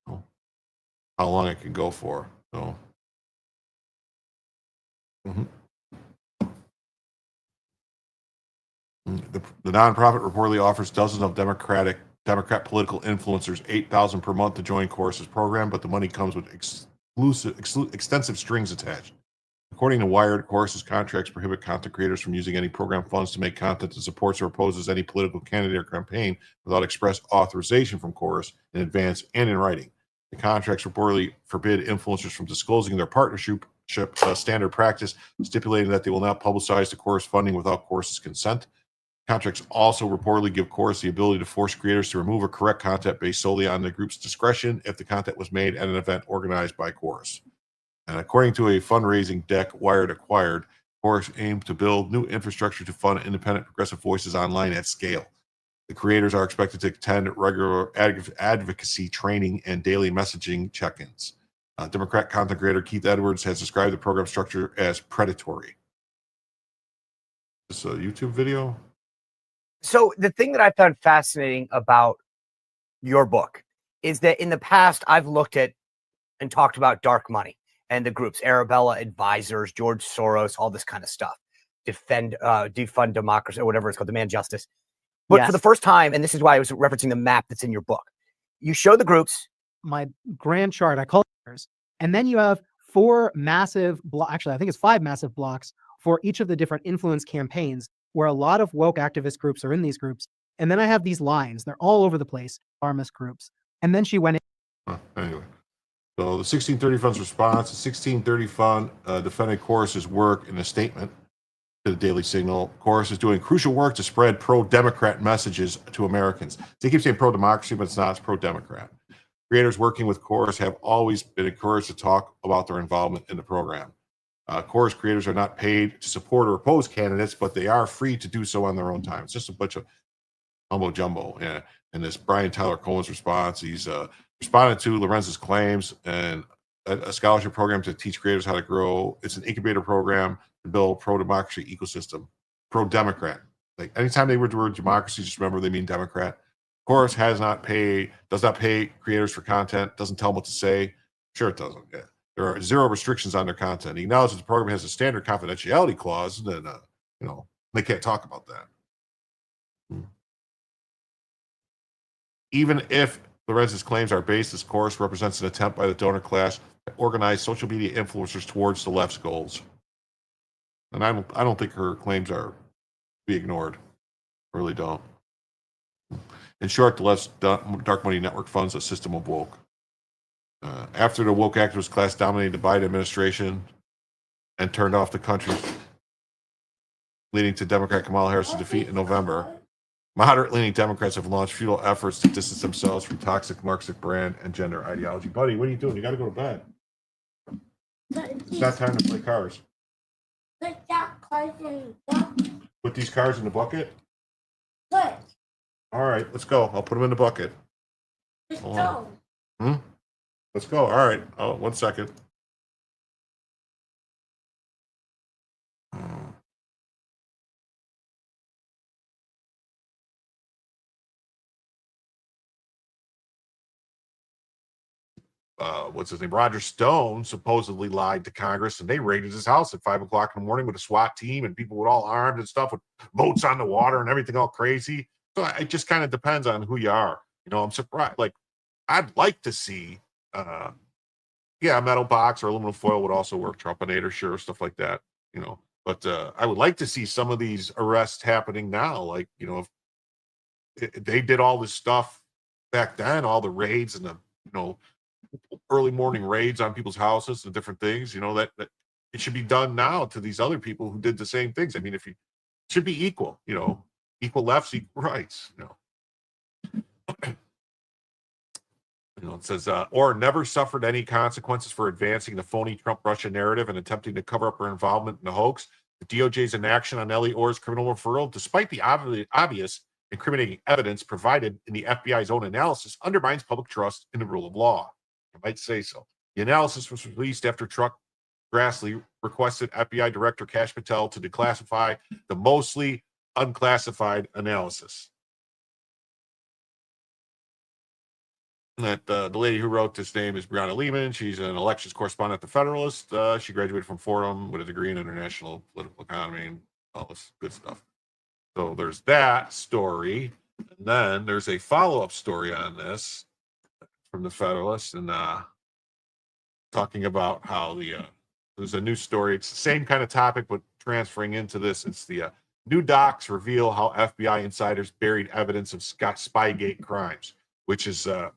How long it can go for. So. The nonprofit reportedly offers dozens of Democrat political influencers $8,000 per month to join Chorus's program, but the money comes with extensive strings attached. According to Wired, Chorus's contracts prohibit content creators from using any program funds to make content that supports or opposes any political candidate or campaign without express authorization from Chorus in advance and in writing. The contracts reportedly forbid influencers from disclosing their partnership standard practice, stipulating that they will not publicize the Chorus funding without Chorus's consent. Contracts also reportedly give Chorus the ability to force creators to remove or correct content based solely on the group's discretion if the content was made at an event organized by Chorus. And according to a fundraising deck Wired acquired, Chorus aimed to build new infrastructure to fund independent progressive voices online at scale. The creators are expected to attend regular advocacy training and daily messaging check-ins. Democrat content creator Keith Edwards has described the program structure as predatory. This is a YouTube video. So the thing that I found fascinating about your book is that in the past, I've looked at and talked about dark money and the groups, Arabella Advisors, George Soros, all this kind of stuff, defund democracy, or whatever it's called, demand justice. But for the first time, and this is why I was referencing the map that's in your book, you show the groups. My grand chart, I call it, and then you have 4 massive blocks. Actually, I think it's 5 massive blocks for each of the different influence campaigns, where a lot of woke activist groups are in these groups. And then I have these lines. They're all over the place, alarmist groups. And then she went in. Anyway, so the 1630 Fund's response, the 1630 Fund defended Chorus's work in a statement to the Daily Signal. Chorus is doing crucial work to spread pro-Democrat messages to Americans. They keep saying pro-democracy, but it's not. It's pro-Democrat. Creators working with Chorus have always been encouraged to talk about their involvement in the program. Chorus creators are not paid to support or oppose candidates, but they are free to do so on their own time. It's just a bunch of mumbo jumbo. And this Brian Tyler Cohen's response, he's responded to Lorenz's claims and a scholarship program to teach creators how to grow. It's an incubator program to build pro-democracy ecosystem, pro-Democrat. Like anytime they were the word democracy, just remember they mean Democrat. Chorus does not pay creators for content, doesn't tell them what to say. Sure, it doesn't. Yeah. There are 0 restrictions on their content. He acknowledges the program has a standard confidentiality clause, and they can't talk about that. Even if Lorenz's claims are based, this course represents an attempt by the donor class to organize social media influencers towards the left's goals. And I don't think her claims are to be ignored. I really don't. In short, the left's dark money network funds a system of woke. After the woke activist class dominated the Biden administration and turned off the country, leading to Democrat Kamala Harris's defeat in November, moderate-leaning Democrats have launched futile efforts to distance themselves from toxic Marxist brand and gender ideology. Buddy, what are you doing? You got to go to bed. It's not time to play cars. Put that card in the bucket. Put these cars in the bucket? Put. All right, let's go. I'll put them in the bucket. Let's go. Let's go. All right. Oh, 1 second. What's his name? Roger Stone supposedly lied to Congress, and they raided his house at 5 o'clock in the morning with a SWAT team and people with all armed and stuff with boats on the water and everything all crazy. So it just kind of depends on who you are. I'm surprised. Like, I'd like to see, a metal box or aluminum foil would also work. Trumpinator, sure, stuff like that. But I would like to see some of these arrests happening now. Like, if they did all this stuff back then, all the raids and the, early morning raids on people's houses and different things, that it should be done now to these other people who did the same things. I mean, it should be equal, equal lefts, equal rights, it says, or never suffered any consequences for advancing the phony Trump-Russia narrative and attempting to cover up her involvement in the hoax. The DOJ's inaction on Ellie Orr's criminal referral, despite the obvious incriminating evidence provided in the FBI's own analysis, undermines public trust in the rule of law. I might say so. The analysis was released after Chuck Grassley requested FBI Director Kash Patel to declassify the mostly unclassified analysis. That the lady who wrote this name is Brianna Lehman. She's an elections correspondent at the Federalist. She graduated from Fordham with a degree in international political economy and all this good stuff. So there's that story. And then there's a follow-up story on this from the Federalist, and talking about how there's a new story. It's the same kind of topic, but transferring into this. It's the new docs reveal how FBI insiders buried evidence of Spygate crimes, which is the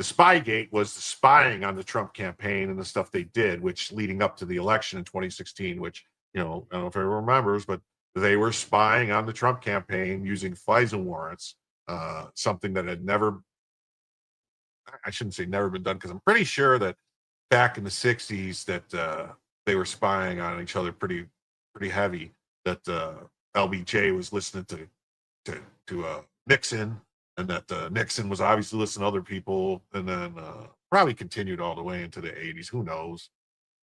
Spygate was the spying on the Trump campaign and the stuff they did, which leading up to the election in 2016, which, I don't know if everyone remembers, but they were spying on the Trump campaign using FISA warrants, something that had never, I shouldn't say never been done, because I'm pretty sure that back in the 60s that they were spying on each other pretty heavy, that LBJ was listening to Nixon, and that Nixon was obviously listening to other people, and then probably continued all the way into the 80s. Who knows?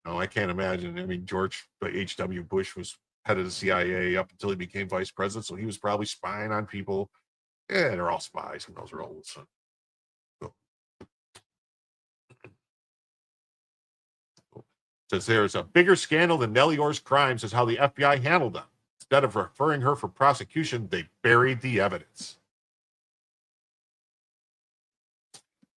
No, I can't imagine. I mean, George H.W. Bush was head of the CIA up until he became vice president, so he was probably spying on people. Yeah, they're all spies. Who knows? They're all listening. So. Says there's a bigger scandal than Nellie Orr's crimes is how the FBI handled them. Instead of referring her for prosecution, they buried the evidence.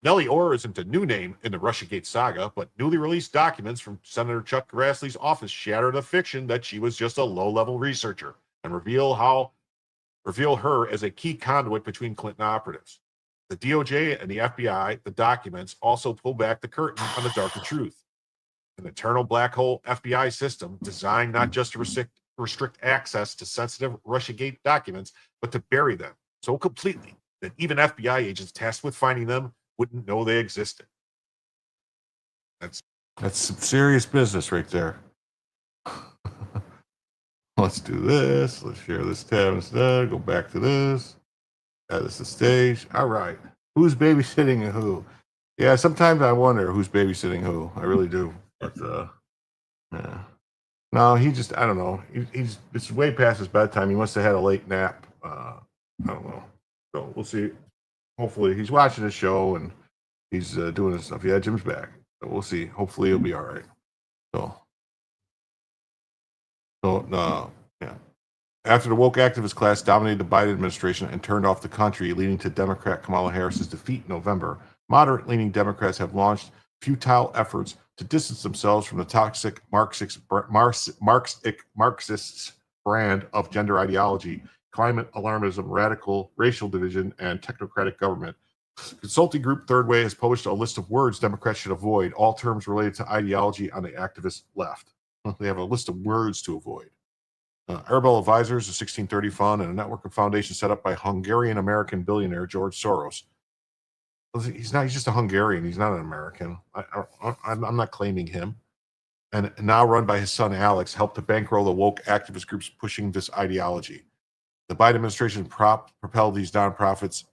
Nellie Orr isn't a new name in the Russiagate saga, but newly released documents from Senator Chuck Grassley's office shatter the fiction that she was just a low-level researcher and reveal her as a key conduit between Clinton operatives. The DOJ and the FBI, the documents, also pull back the curtain on the darker truth. An eternal black hole FBI system designed not just to restrict access to sensitive Russiagate documents, but to bury them so completely that even FBI agents tasked with finding them wouldn't know they existed. That's some serious business right there. Let's do this. Let's share this tab instead. Go back to this. Add this to stage. All right. Who's babysitting and who? Yeah, sometimes I wonder who's babysitting who. I really do. But yeah. No, he just, I don't know. It's way past his bedtime. He must have had a late nap. I don't know. So we'll see. Hopefully he's watching the show and he's doing his stuff. Yeah, Jim's back. So we'll see. Hopefully he'll be all right. Yeah. After the woke activist class dominated the Biden administration and turned off the country, leading to Democrat Kamala Harris's defeat in November, moderate-leaning Democrats have launched futile efforts to distance themselves from the toxic Marxist brand of gender ideology, climate alarmism, radical racial division, and technocratic government. Consulting group Third Way has published a list of words Democrats should avoid, all terms related to ideology on the activist left. They have a list of words to avoid. Arabella Advisors, a 1630 fund, and a network of foundations set up by Hungarian-American billionaire George Soros. He's just a Hungarian. He's not an American. I'm not claiming him. And now run by his son Alex, helped to bankroll the woke activist groups pushing this ideology. The Biden administration propelled these nonprofits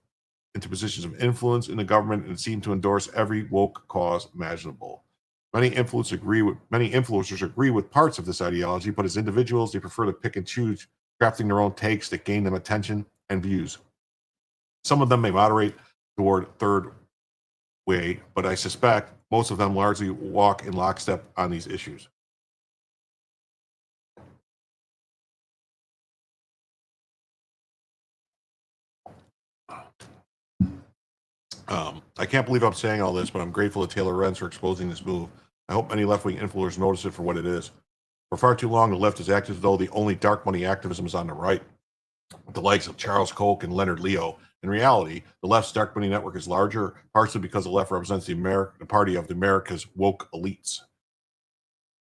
into positions of influence in the government and seemed to endorse every woke cause imaginable. Many influencers agree with parts of this ideology, but as individuals, they prefer to pick and choose, crafting their own takes that gain them attention and views. Some of them may moderate toward Third Way, but I suspect most of them largely walk in lockstep on these issues. I can't believe I'm saying all this, but I'm grateful to Taylor Renz for exposing this move. I hope many left-wing influencers notice it for what it is. For far too long, the left has acted as though the only dark money activism is on the right, with the likes of Charles Koch and Leonard Leo. In reality, the left's dark money network is larger, partially because the left represents the party of America's woke elites.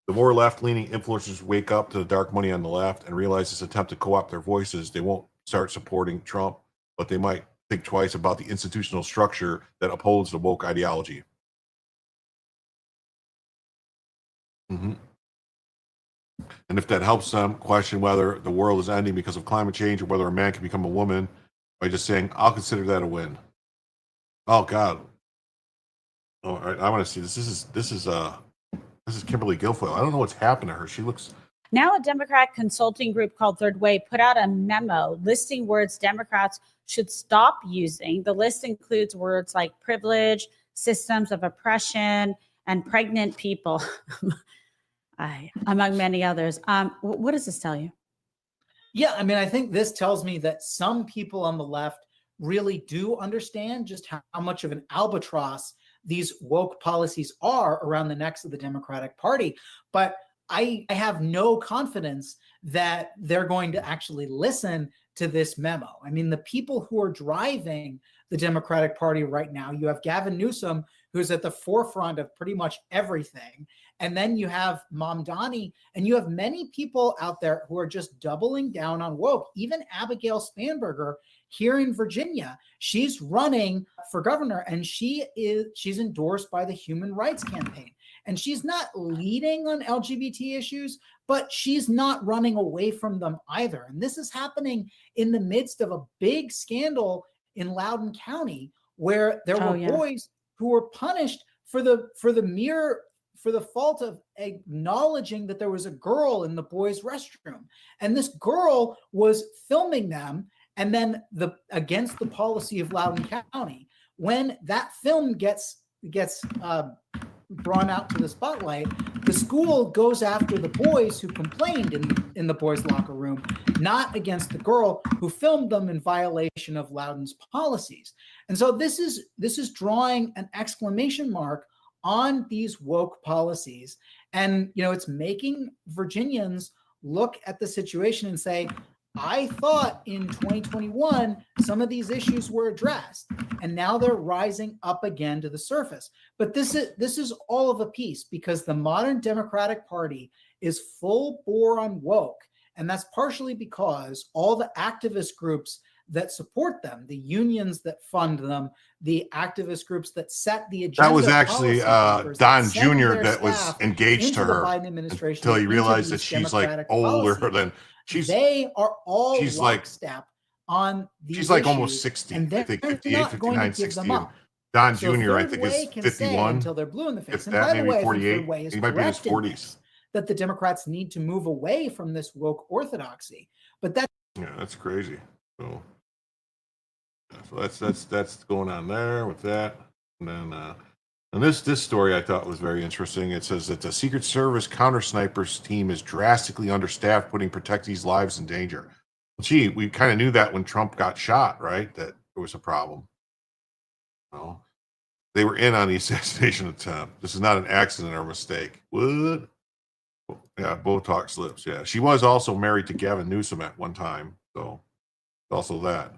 The more left-leaning influencers wake up to the dark money on the left and realize this attempt to co-opt their voices, they won't start supporting Trump, but they might think twice about the institutional structure that upholds the woke ideology. And if that helps them question whether the world is ending because of climate change or whether a man can become a woman by just saying, I'll consider that a win. Oh God. All right, I want to see this. This is Kimberly Guilfoyle. I don't know what's happened to her. She looks. Now, a Democrat consulting group called Third Way put out a memo listing words Democrats should stop using. The list includes words like privilege, systems of oppression, and pregnant people, among many others. What does this tell you? Yeah, I mean, I think this tells me that some people on the left really do understand just how much of an albatross these woke policies are around the necks of the Democratic Party. But I have no confidence that they're going to actually listen to this memo. I mean, the people who are driving the Democratic Party right now, you have Gavin Newsom, who's at the forefront of pretty much everything. And then you have Mamdani, and you have many people out there who are just doubling down on woke. Even Abigail Spanberger here in Virginia, she's running for governor, and she's endorsed by the Human Rights Campaign. And she's not leading on LGBT issues, but she's not running away from them either. And this is happening in the midst of a big scandal in Loudoun County, where there were boys who were punished for the fault of acknowledging that there was a girl in the boys' restroom. And this girl was filming them, and then against the policy of Loudoun County, when that film gets drawn out to the spotlight, the school goes after the boys who complained in the boys' locker room, not against the girl who filmed them in violation of Loudoun's policies. And so this is drawing an exclamation mark on these woke policies. And, it's making Virginians look at the situation and say, I thought in 2021, some of these issues were addressed, and now they're rising up again to the surface. But this is all of a piece, because the modern Democratic Party is full bore on woke. And that's partially because all the activist groups that support them, the unions that fund them, the activist groups that set the agenda. That was actually Don Jr. that was engaged to her until he realized that she's like older than they are all she's like on these she's like issues, almost 60. and I think 58, not 59, going to give 60. them up. Don So Jr. I Third think Way is can say 51. until they're blue in the face. If And that, by the maybe way, 48. Third Way is He might be in his correct in 40s. that the Democrats need to move away from this woke orthodoxy. But That's crazy. So that's going on there with that. And then and this story I thought was very interesting. It says that the Secret Service counter snipers team is drastically understaffed, putting protectees' lives in danger. Well, gee, we kind of knew that when Trump got shot, right? That there was a problem. Well, they were in on the assassination attempt. This is not an accident or a mistake. What? Yeah, Botox lips. Yeah, she was also married to Gavin Newsom at one time, so also that,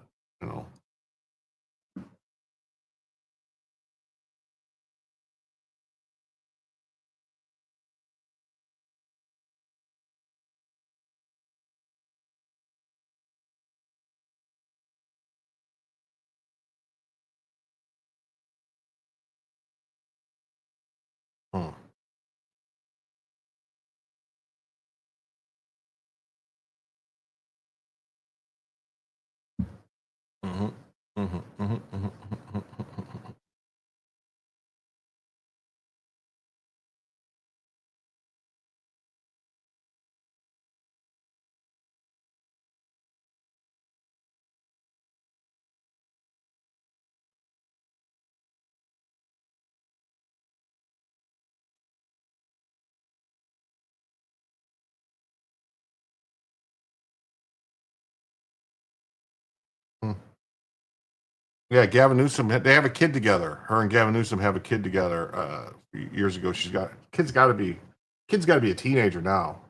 Yeah, Gavin Newsom. They have a kid together. Her and Gavin Newsom have a kid together. A few years ago, kid's got to be a teenager now.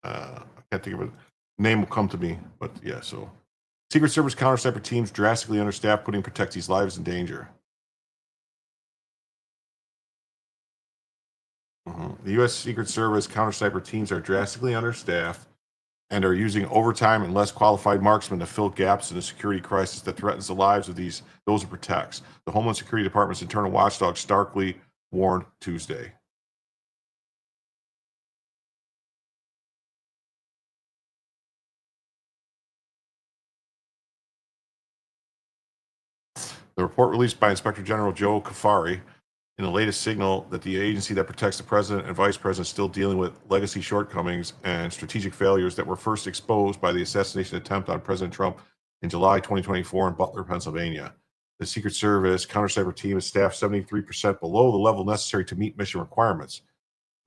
I can't think of it. Name will come to me, but yeah. So, Secret Service counter sniper teams drastically understaffed, putting protectees' lives in danger. The U.S. Secret Service counter sniper teams are drastically understaffed and are using overtime and less qualified marksmen to fill gaps in a security crisis that threatens the lives of those it protects. The Homeland Security Department's internal watchdog starkly warned Tuesday. The report released by Inspector General Joe Kafari in the latest signal that the agency that protects the president and vice president is still dealing with legacy shortcomings and strategic failures that were first exposed by the assassination attempt on President Trump in July 2024 in Butler, Pennsylvania. The Secret Service counter-cyber team is staffed 73% below the level necessary to meet mission requirements.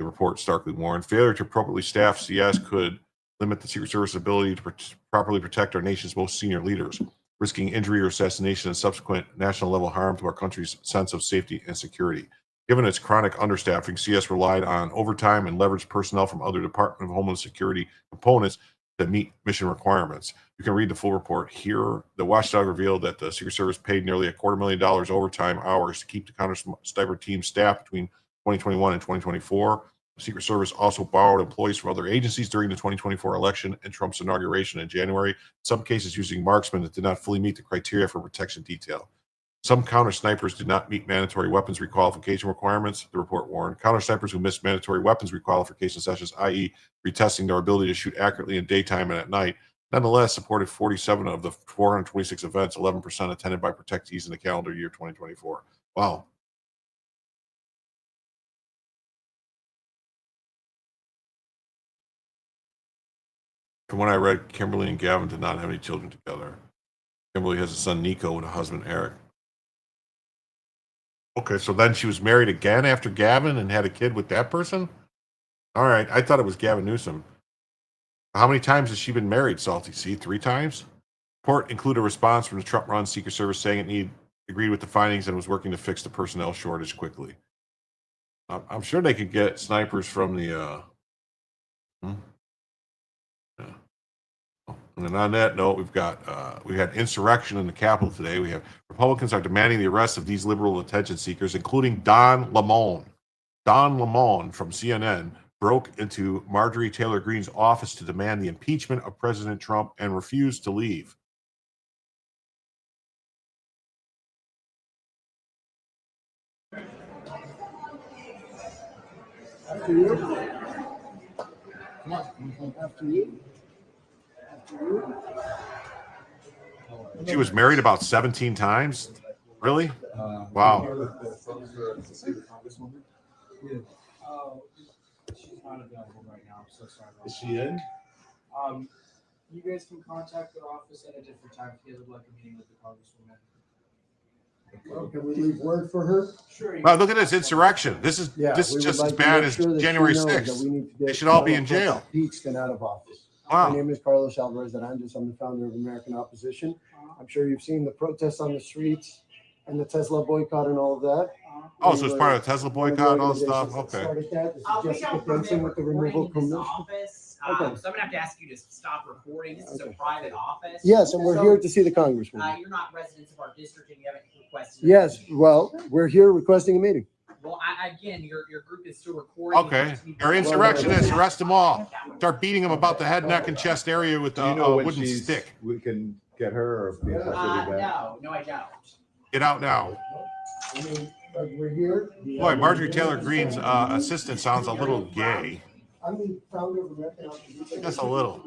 The report starkly warned failure to appropriately staff CS could limit the Secret Service's ability to properly protect our nation's most senior leaders, risking injury or assassination and subsequent national level harm to our country's sense of safety and security. Given its chronic understaffing, CS relied on overtime and leveraged personnel from other Department of Homeland Security components that meet mission requirements. You can read the full report here. The watchdog revealed that the Secret Service paid nearly $250,000 overtime hours to keep the counter-sniper team staffed between 2021 and 2024. The Secret Service also borrowed employees from other agencies during the 2024 election and Trump's inauguration in January, in some cases using marksmen that did not fully meet the criteria for protection detail. Some counter snipers did not meet mandatory weapons requalification requirements, the report warned. Counter snipers who missed mandatory weapons requalification sessions, i.e., retesting their ability to shoot accurately in daytime and at night, nonetheless supported 47 of the 426 events, 11% attended by protectees in the calendar year 2024. Wow. From what I read, Kimberly and Gavin did not have any children together. Kimberly has a son, Nico, and a husband, Eric. Okay, so then she was married again after Gavin and had a kid with that person? All right, I thought it was Gavin Newsom. How many times has she been married, Salty C? 3 times? Report included a response from the Trump-run Secret Service saying it agreed with the findings and was working to fix the personnel shortage quickly. I'm sure they could get snipers from the... Yeah. And then on that note, we had insurrection in the Capitol today. We have Republicans are demanding the arrest of these liberal attention seekers, including Don Lemon. Don Lemon from CNN broke into Marjorie Taylor Greene's office to demand the impeachment of President Trump and refused to leave. After you. Come on. After you. She was married about 17 times? Really? Wow. She's not available right now. I'm so sorry. Is she in? You guys can contact the office at a different time if you would like a meeting with the congresswoman. Can we leave word for her? Sure. Wow, look at this insurrection. This is just as bad as January 6th. They should all be in jail. Impeached and out of office. Wow. My name is Carlos Alvarez Arantes. I'm the founder of American Opposition. I'm sure you've seen the protests on the streets and the Tesla boycott and all of that. Oh, so it's part of the Tesla boycott and all that stuff? Okay. This is Jessica Benson with the removal commission. So I'm going to have to ask you to stop recording. This is a private office. Yes, and we're here to see the congresswoman. You're not residents of our district and you haven't requested. Yes, well, we're here requesting a meeting. Well, again, your group is still recording. Okay. They're insurrectionists. Arrest them all. Start beating them about the head, neck, and chest area with a wooden stick. We can get her or be in touch with you back. No, I don't. Get out now. I mean, we're here. Boy, Marjorie Taylor Greene's assistant sounds a little gay. I'm the founder of American Opposition. Just a little.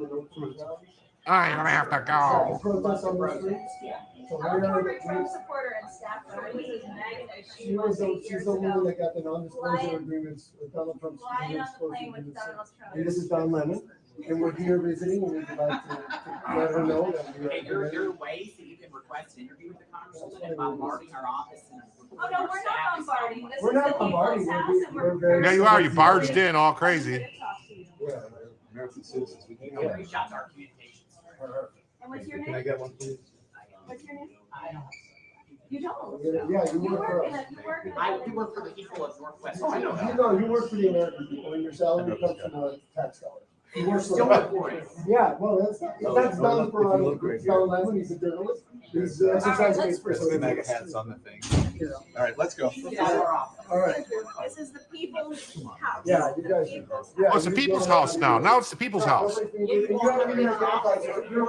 I'm gonna have to go. Protests on the streets. So I'm a corporate Trump supporter and staff. She's the woman that got the non-disclosure agreements with Donald Trump's non-disclosure agreements. And this is Don Lemon, and we're here visiting, and we'd like to let her know that we are. There are ways that you can request an interview with the congresswoman and bombarding our office. Oh no, we're not bombarding. We're not bombarding. We're very. Yeah, you are. You barged in all crazy. Yeah, American citizens. We can I'll reach out to our communications. And what's your Can name? I get one, please? What's your name? I don't. You don't. Yeah, you work for us. We work for the people of Northwest. Oh, you work for the American people, and your salary comes from the tax dollars. You work Still for reporting. Yeah, well, that's Don's prerogative. It's Don Lemon, he's a journalist. He's exercising his Let's personal. put the mega hats on the thing. All right, let's go. All right. This is the people's house. Yeah, you guys. Oh, it's the people's house now. Now it's the people's house.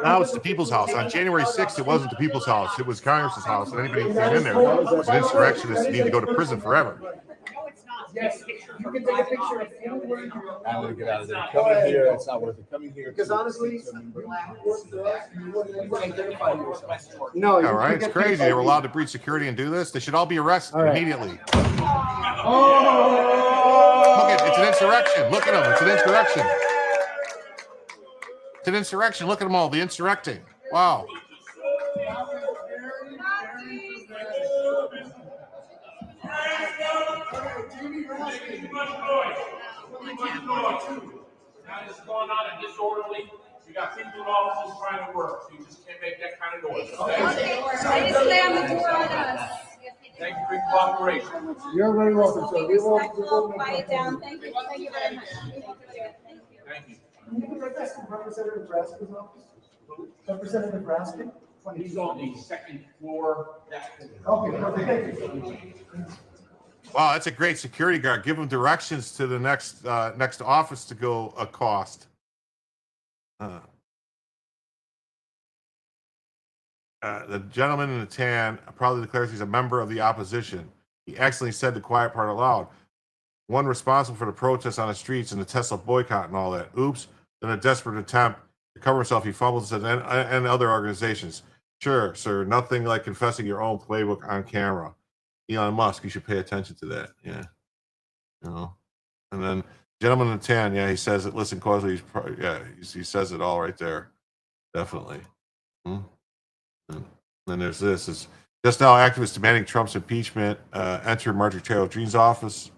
Now it's the people's house. On January 6th, it wasn't the people's house. It was Congress's house. And anybody who came in there was an insurrectionist need to go to prison forever. Yes, you can take a picture of anywhere you want. I'm gonna get out of there. Coming here, it's not worth it. Coming here. Because honestly, you wouldn't identify yourself. No. All right, it's crazy. They were allowed to breach security and do this. They should all be arrested immediately. Oh! Look, it's an insurrection. Look at them. It's an insurrection. It's an insurrection. Look at them all. The insurrecting. Wow. Now it's going on and disorderly. You got people in offices trying to work. So you just can't make that kind of noise. Please slam the door on us. Thank you for your cooperation. You're very welcome, sir. We won't Quiet down. Thank you. Thank you very much. Thank you. Can you get this from Representative Raskin's office? Representative Raskin? He's on the second floor. Okay, perfect. Thank you. Wow, that's a great security guard. Give him directions to the next office to go accost. The gentleman in the tan probably declares he's a member of the opposition. He accidentally said the quiet part aloud. One responsible for the protests on the streets and the Tesla boycott and all that. Oops. Then a desperate attempt to cover himself, he fumbles and other organizations. Sure, sir. Nothing like confessing your own playbook on camera. Elon Musk, you should pay attention to that. Yeah. You know. And then gentleman in the tan, yeah, he says it. Listen closely. He says it all right there. Definitely. And then there's this. Is just now activists demanding Trump's impeachment entered Marjorie Taylor Greene's office.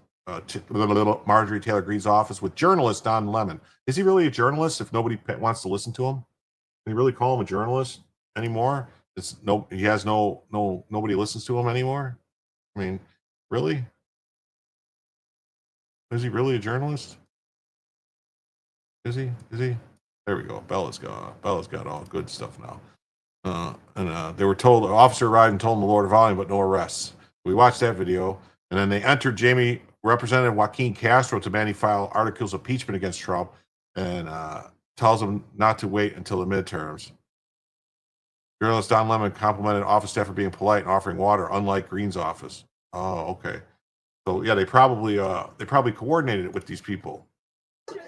Marjorie Taylor Greene's office with journalist Don Lemon. Is he really a journalist? If nobody wants to listen to him, can you really call him a journalist anymore? He has nobody listens to him anymore. I mean, really? Is he really a journalist? Is he? There we go. Bella's got all good stuff now. They were told, an officer arrived and told them to lower the volume, but no arrests. We watched that video, and then they entered Representative Joaquin Castro to demand he file articles of impeachment against Trump, and tells him not to wait until the midterms. Journalist Don Lemon complimented office staff for being polite and offering water, unlike Greene's office. Oh, okay. So yeah, they probably coordinated it with these people. Yeah,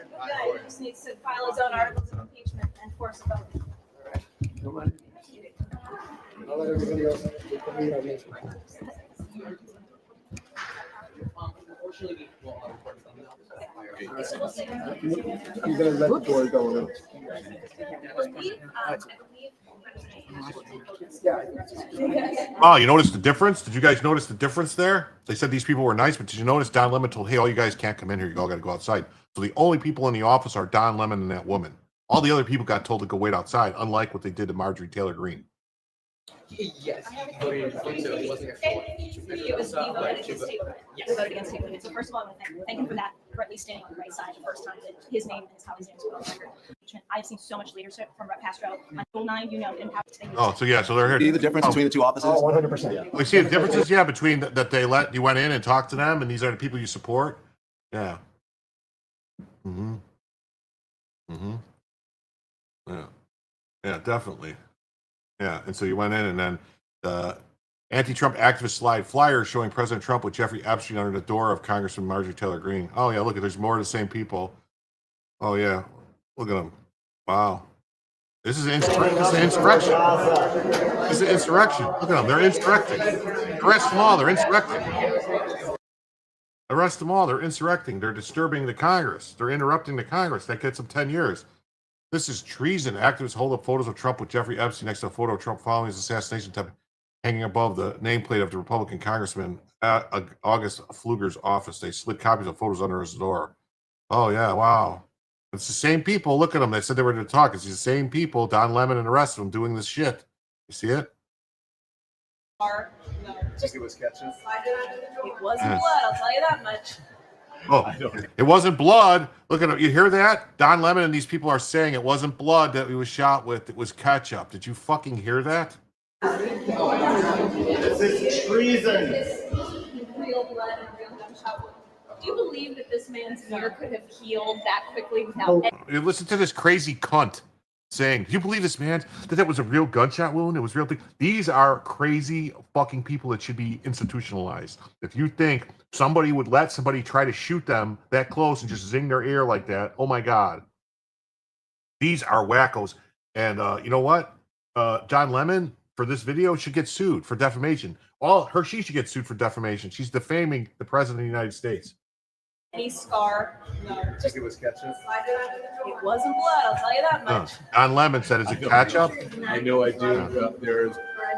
he just needs to file his own articles of impeachment and force a vote. I'll let everybody else take the lead on this. You guys let the door go. Oh, you noticed the difference? Did you guys notice the difference there? They said these people were nice, but did you notice Don Lemon told, hey, all you guys can't come in here. You all got to go outside. So the only people in the office are Don Lemon and that woman. All the other people got told to go wait outside, unlike what they did to Marjorie Taylor Greene. Yes. It was he voted against state. Yes. He voted against state limits. So first of all, I want to thank him for that, for at least standing on the right side the first time that his name is how his name is put on record. I've seen so much leadership from Rep. Castro on Rule 9, didn't have to. Oh, so yeah, so they're here. See the difference between the two offices? Oh, 100%. We see the differences, yeah, between that they let you went in and talked to them, and these are the people you support. Yeah. Yeah. Yeah, definitely. Yeah, and so you went in, and then the anti-Trump activist slide flyers showing President Trump with Jeffrey Epstein under the door of Congressman Marjorie Taylor Greene. Oh yeah, look, there's more of the same people. Oh yeah, look at them. Wow, this is insurrection. This is insurrection. Look at them. They're insurrecting. Arrest them all. They're insurrecting. Arrest them all. They're insurrecting. They're disturbing the Congress. They're interrupting the Congress. That gets them 10 years. This is treason. Activists hold up photos of Trump with Jeffrey Epstein next to a photo of Trump following his assassination attempt, hanging above the nameplate of the Republican congressman at August Pfluger's office. They slid copies of photos under his door. Oh, yeah, wow. It's the same people. Look at them. They said they were going to talk. It's the same people, Don Lemon and the rest of them, doing this shit. You see it? It was catching. It wasn't blood, I'll tell you that much. Oh, it wasn't blood. Look at it. You hear that? Don Lemon and these people are saying it wasn't blood that he was shot with. It was ketchup. Did you fucking hear that? This is treason. Real blood and real gunshot wound. Do you believe that this man's ear could have healed that quickly without any? Listen to this crazy cunt saying, do you believe this, man, that was a real gunshot wound? It was real. These are crazy fucking people that should be institutionalized. If you think somebody would let somebody try to shoot them that close and just zing their ear like that, oh my God. These are wackos. And you know what? Don Lemon, for this video, should get sued for defamation. She should get sued for defamation. She's defaming the president of the United States. Any scar? No. It was ketchup. It wasn't blood, I'll tell you that much. Don Lemon said, is it ketchup? I know I do.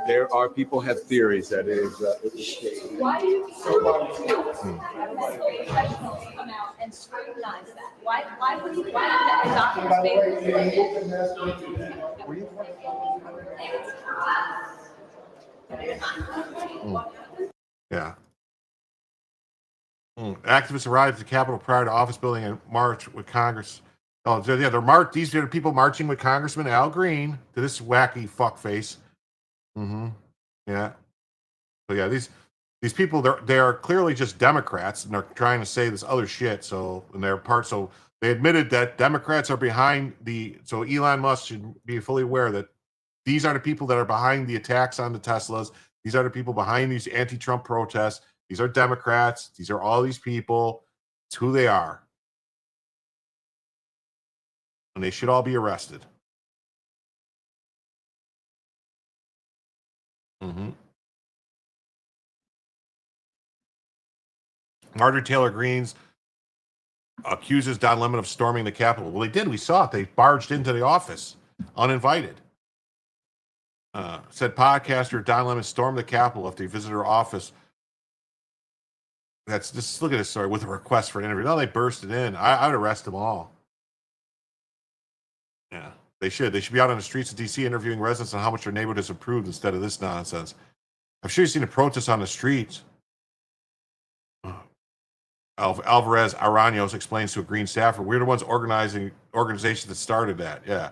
There are people have theories that it is. Why do you come out and scrutinize that? Why would you adopt Yeah. Activists arrived at the Capitol prior to office building and march with Congress. Oh, yeah, these are people marching with Congressman Al Green to this wacky fuckface. Yeah. So yeah, these people, they are clearly just Democrats, and they're trying to say this other shit. So they admitted that Democrats are behind so Elon Musk should be fully aware that These are the people that are behind the attacks on the Teslas. These are the people behind these anti-Trump protests. These are Democrats. These are all these people. It's who they are. And they should all be arrested. Mm-hmm. Marjorie Taylor Greene accuses Don Lemon of storming the Capitol. Well, they did. We saw it. They barged into the office uninvited. Said podcaster Don Lemon stormed the Capitol after he visited her office. That's just look at this story with a request for an interview. No, they bursted in. I'd arrest them all. Yeah, they should. They should be out on the streets of D.C. interviewing residents on how much their neighborhood has improved instead of this nonsense. I'm sure you've seen the protests on the streets. Alvarez Araños explains to a Green staffer, we're the ones organization that started that. Yeah.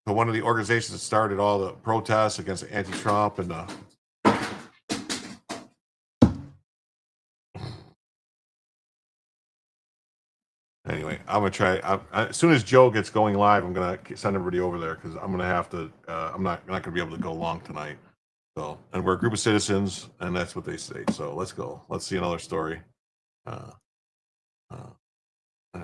So one of the organizations that started all the protests against anti-Trump and anyway, I'm gonna try. As soon as Joe gets going live, I'm gonna send everybody over there because I'm gonna have to. I'm not gonna be able to go long tonight. So, and we're a group of citizens, and that's what they say. So let's go. Let's see another story.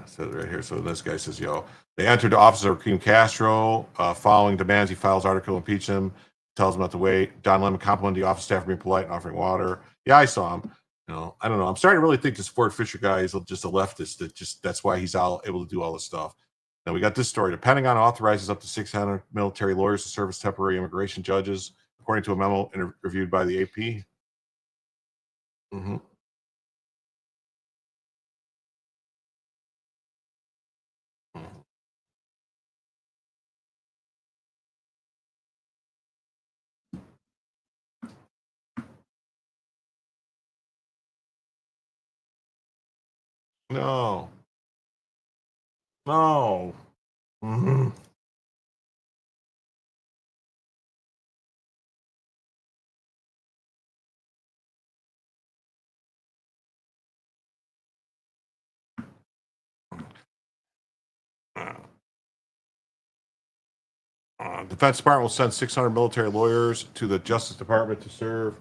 Says right here. So this guy says, "Yo, they entered the office of Joaquin Castro following demands. He files article to impeach him. Tells him not to wait. Don Lemon complimented the office staff for being polite and offering water. Yeah, I saw him. You know, I don't know. I'm starting to really think this Ford Fisher guy is just a leftist. That's why he's able to do all this stuff. Now we got this story. The Pentagon authorizes up to 600 military lawyers to serve as temporary immigration judges, according to a memo reviewed by the AP. Mm-hmm. No. No. Mm-hmm. Defense Department will send 600 military lawyers to the Justice Department to serve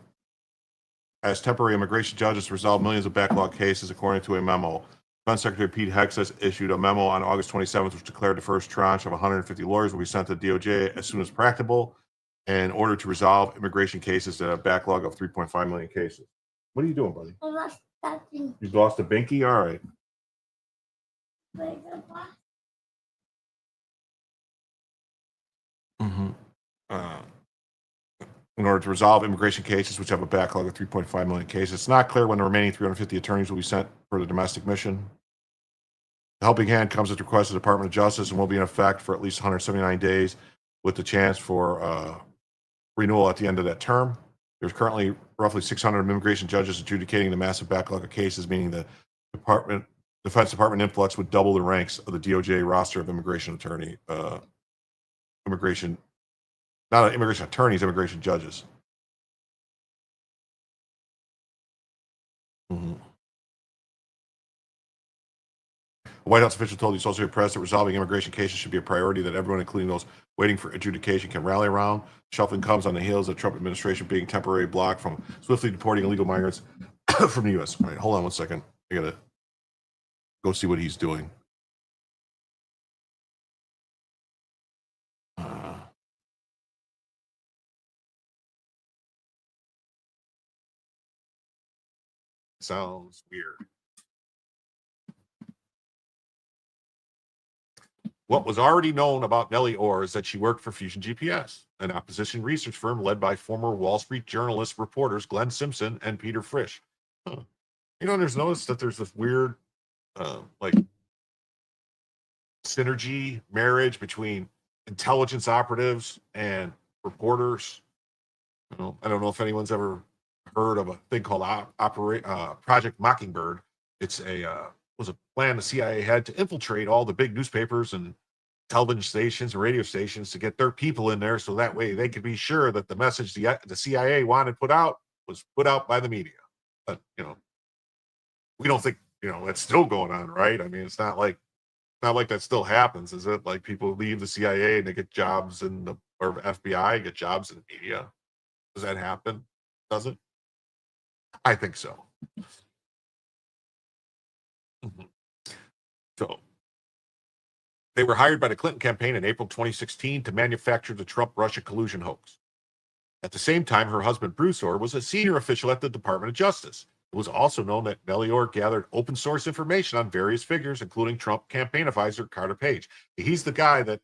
as temporary immigration judges to resolve millions of backlog cases, according to a memo. Defense Secretary Pete Hegseth issued a memo on August 27th, which declared the first tranche of 150 lawyers will be sent to DOJ as soon as practicable in order to resolve immigration cases at a backlog of 3.5 million cases. What are you doing, buddy? I lost that thing. You lost a binky? All right. Mm-hmm. In order to resolve immigration cases, which have a backlog of 3.5 million cases. It's not clear when the remaining 350 attorneys will be sent for the domestic mission. The helping hand comes at the request of the Department of Justice and will be in effect for at least 179 days with the chance for renewal at the end of that term. There's currently roughly 600 immigration judges adjudicating the massive backlog of cases, meaning the Defense Department influx would double the ranks of the DOJ roster of immigration immigration judges. Mm-hmm. A White House official told the Associated Press that resolving immigration cases should be a priority that everyone, including those waiting for adjudication, can rally around. Shuffling comes on the heels of the Trump administration being temporarily blocked from swiftly deporting illegal migrants from the U.S. All right, hold on one second. I gotta go see what he's doing. Sounds weird. What was already known about Nellie Orr is that she worked for Fusion GPS, an opposition research firm led by former Wall Street journalist reporters Glenn Simpson and Peter Frisch. Huh. You know, there's noticed that there's this weird, like, synergy marriage between intelligence operatives and reporters. You know, I don't know if anyone's ever heard of a thing called Project Mockingbird. It's was a plan the CIA had to infiltrate all the big newspapers and television stations and radio stations to get their people in there, so that way they could be sure that the message the CIA wanted put out was put out by the media. But you know, we don't think that's still going on, right? I mean, it's not like that still happens, is it? Like people leave the CIA and they get jobs in the or FBI, get jobs in the media. Does that happen? Does it? I think so. So they were hired by the Clinton campaign in April 2016 to manufacture the Trump-Russia collusion hoax. At the same time, her husband, Bruce Orr, was a senior official at the Department of Justice. It was also known that Nellie Orr gathered open source information on various figures, including Trump campaign advisor Carter Page. He's the guy that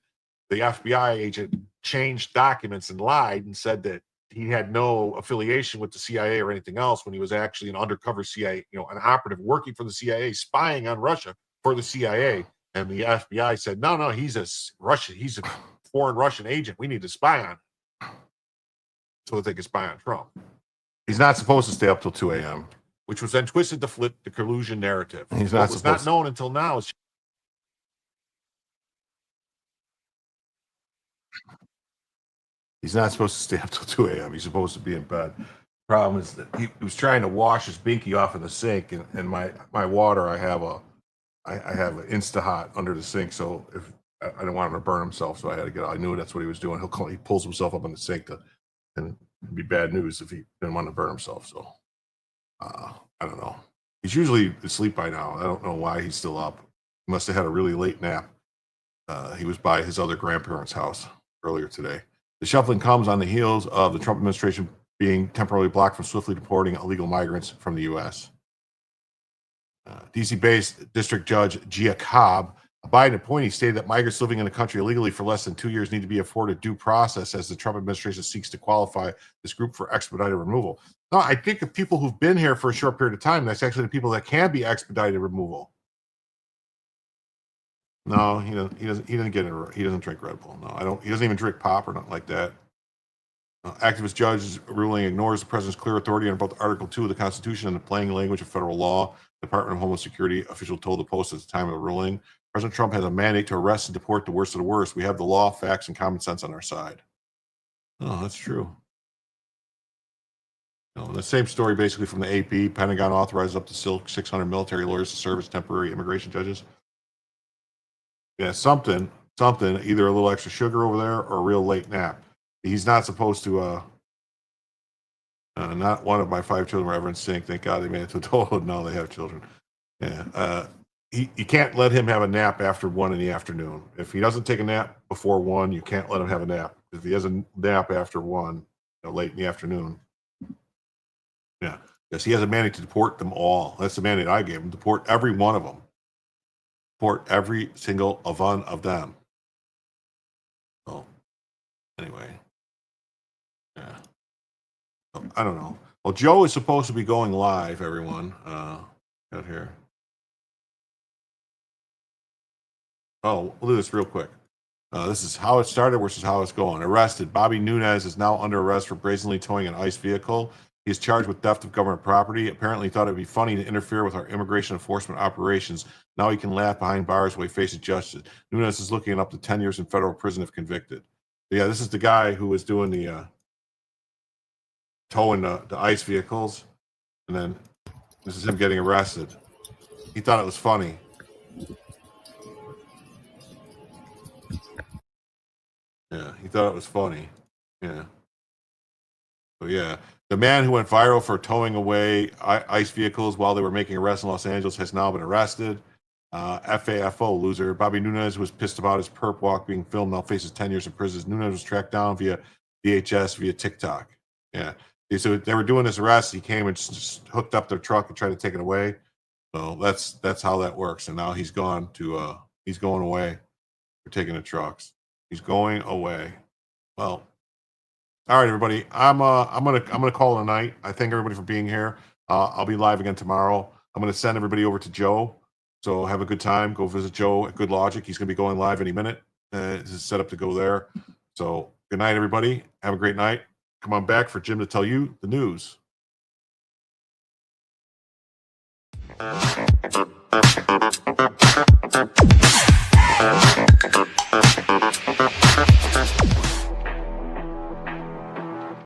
the FBI agent changed documents and lied and said that he had no affiliation with the CIA or anything else when he was actually an undercover CIA, an operative working for the CIA, spying on Russia for the CIA. And the FBI said, no, he's a foreign Russian agent. We need to spy on him so that they can spy on Trump. He's not supposed to stay up till 2 a.m., which was then twisted to flip the collusion narrative. He's What not was supposed not known until now is He's not supposed to stay up till 2 a.m. He's supposed to be in bed. Problem is that he was trying to wash his binky off in the sink, and my water, I have an Insta-Hot under the sink, so if I didn't want him to burn himself, so I had to get out. I knew that's what he was doing. He pulls himself up in the sink, and it'd be bad news if he didn't want to burn himself. So I don't know. He's usually asleep by now. I don't know why he's still up. He must have had a really late nap. He was by his other grandparents' house earlier today. The shuffling comes on the heels of the Trump administration being temporarily blocked from swiftly deporting illegal migrants from the U.S. DC-based District Judge Gia Cobb, a Biden appointee, stated that migrants living in the country illegally for less than 2 years need to be afforded due process as the Trump administration seeks to qualify this group for expedited removal. No, I think of people who've been here for a short period of time, that's actually the people that can be expedited removal. No, he doesn't drink Red Bull. No, he doesn't even drink pop or nothing like that. Activist judge's ruling ignores the president's clear authority on both Article 2 of the Constitution and the plain language of federal law. Department of Homeland Security official told the Post at the time of the ruling, President Trump has a mandate to arrest and deport the worst of the worst. We have the law, facts, and common sense on our side. Oh, that's true. The same story basically from the AP. Pentagon authorizes up to 600 military lawyers to serve as temporary immigration judges. Yeah, something, either a little extra sugar over there or a real late nap. He's not supposed to, not one of my 5 children were ever in sync. Thank God they made it to adulthood. No, they have children. Yeah. You can't let him have a nap after 1 in the afternoon. If he doesn't take a nap before 1, you can't let him have a nap. If he has a nap after 1, late in the afternoon. Yeah. Yes, he has a mandate to deport them all. That's the mandate I gave him. Deport every one of them. Deport every single one of them. So, anyway. Yeah. So, I don't know. Well, Joe is supposed to be going live, everyone. Out here. Oh, we'll do this real quick. This is how it started versus how it's going. Arrested. Bobby Nunez is now under arrest for brazenly towing an ICE vehicle. He is charged with theft of government property. Apparently, he thought it'd be funny to interfere with our immigration enforcement operations. Now he can laugh behind bars while he faces justice. Nunez is looking at up to 10 years in federal prison if convicted. But yeah, this is the guy who was doing the towing the ICE vehicles, and then this is him getting arrested. He thought it was funny. Yeah, he thought it was funny. Yeah. So yeah, the man who went viral for towing away ICE vehicles while they were making arrests in Los Angeles has now been arrested. FAFO loser. Bobby Nunez was pissed about his perp walk being filmed, now faces 10 years in prison. Nunez was tracked down via VHS, via TikTok. Yeah. So they were doing this arrest. He came and just hooked up their truck and tried to take it away. So that's how that works. And now he's going away for taking the trucks. He's going away. Well, all right, everybody. I'm gonna call it a night. I thank everybody for being here. I'll be live again tomorrow. I'm gonna send everybody over to Joe. So have a good time. Go visit Joe at Good Logic. He's gonna be going live any minute. This is set up to go there. So good night, everybody. Have a great night. Come on back for Jim to tell you the news.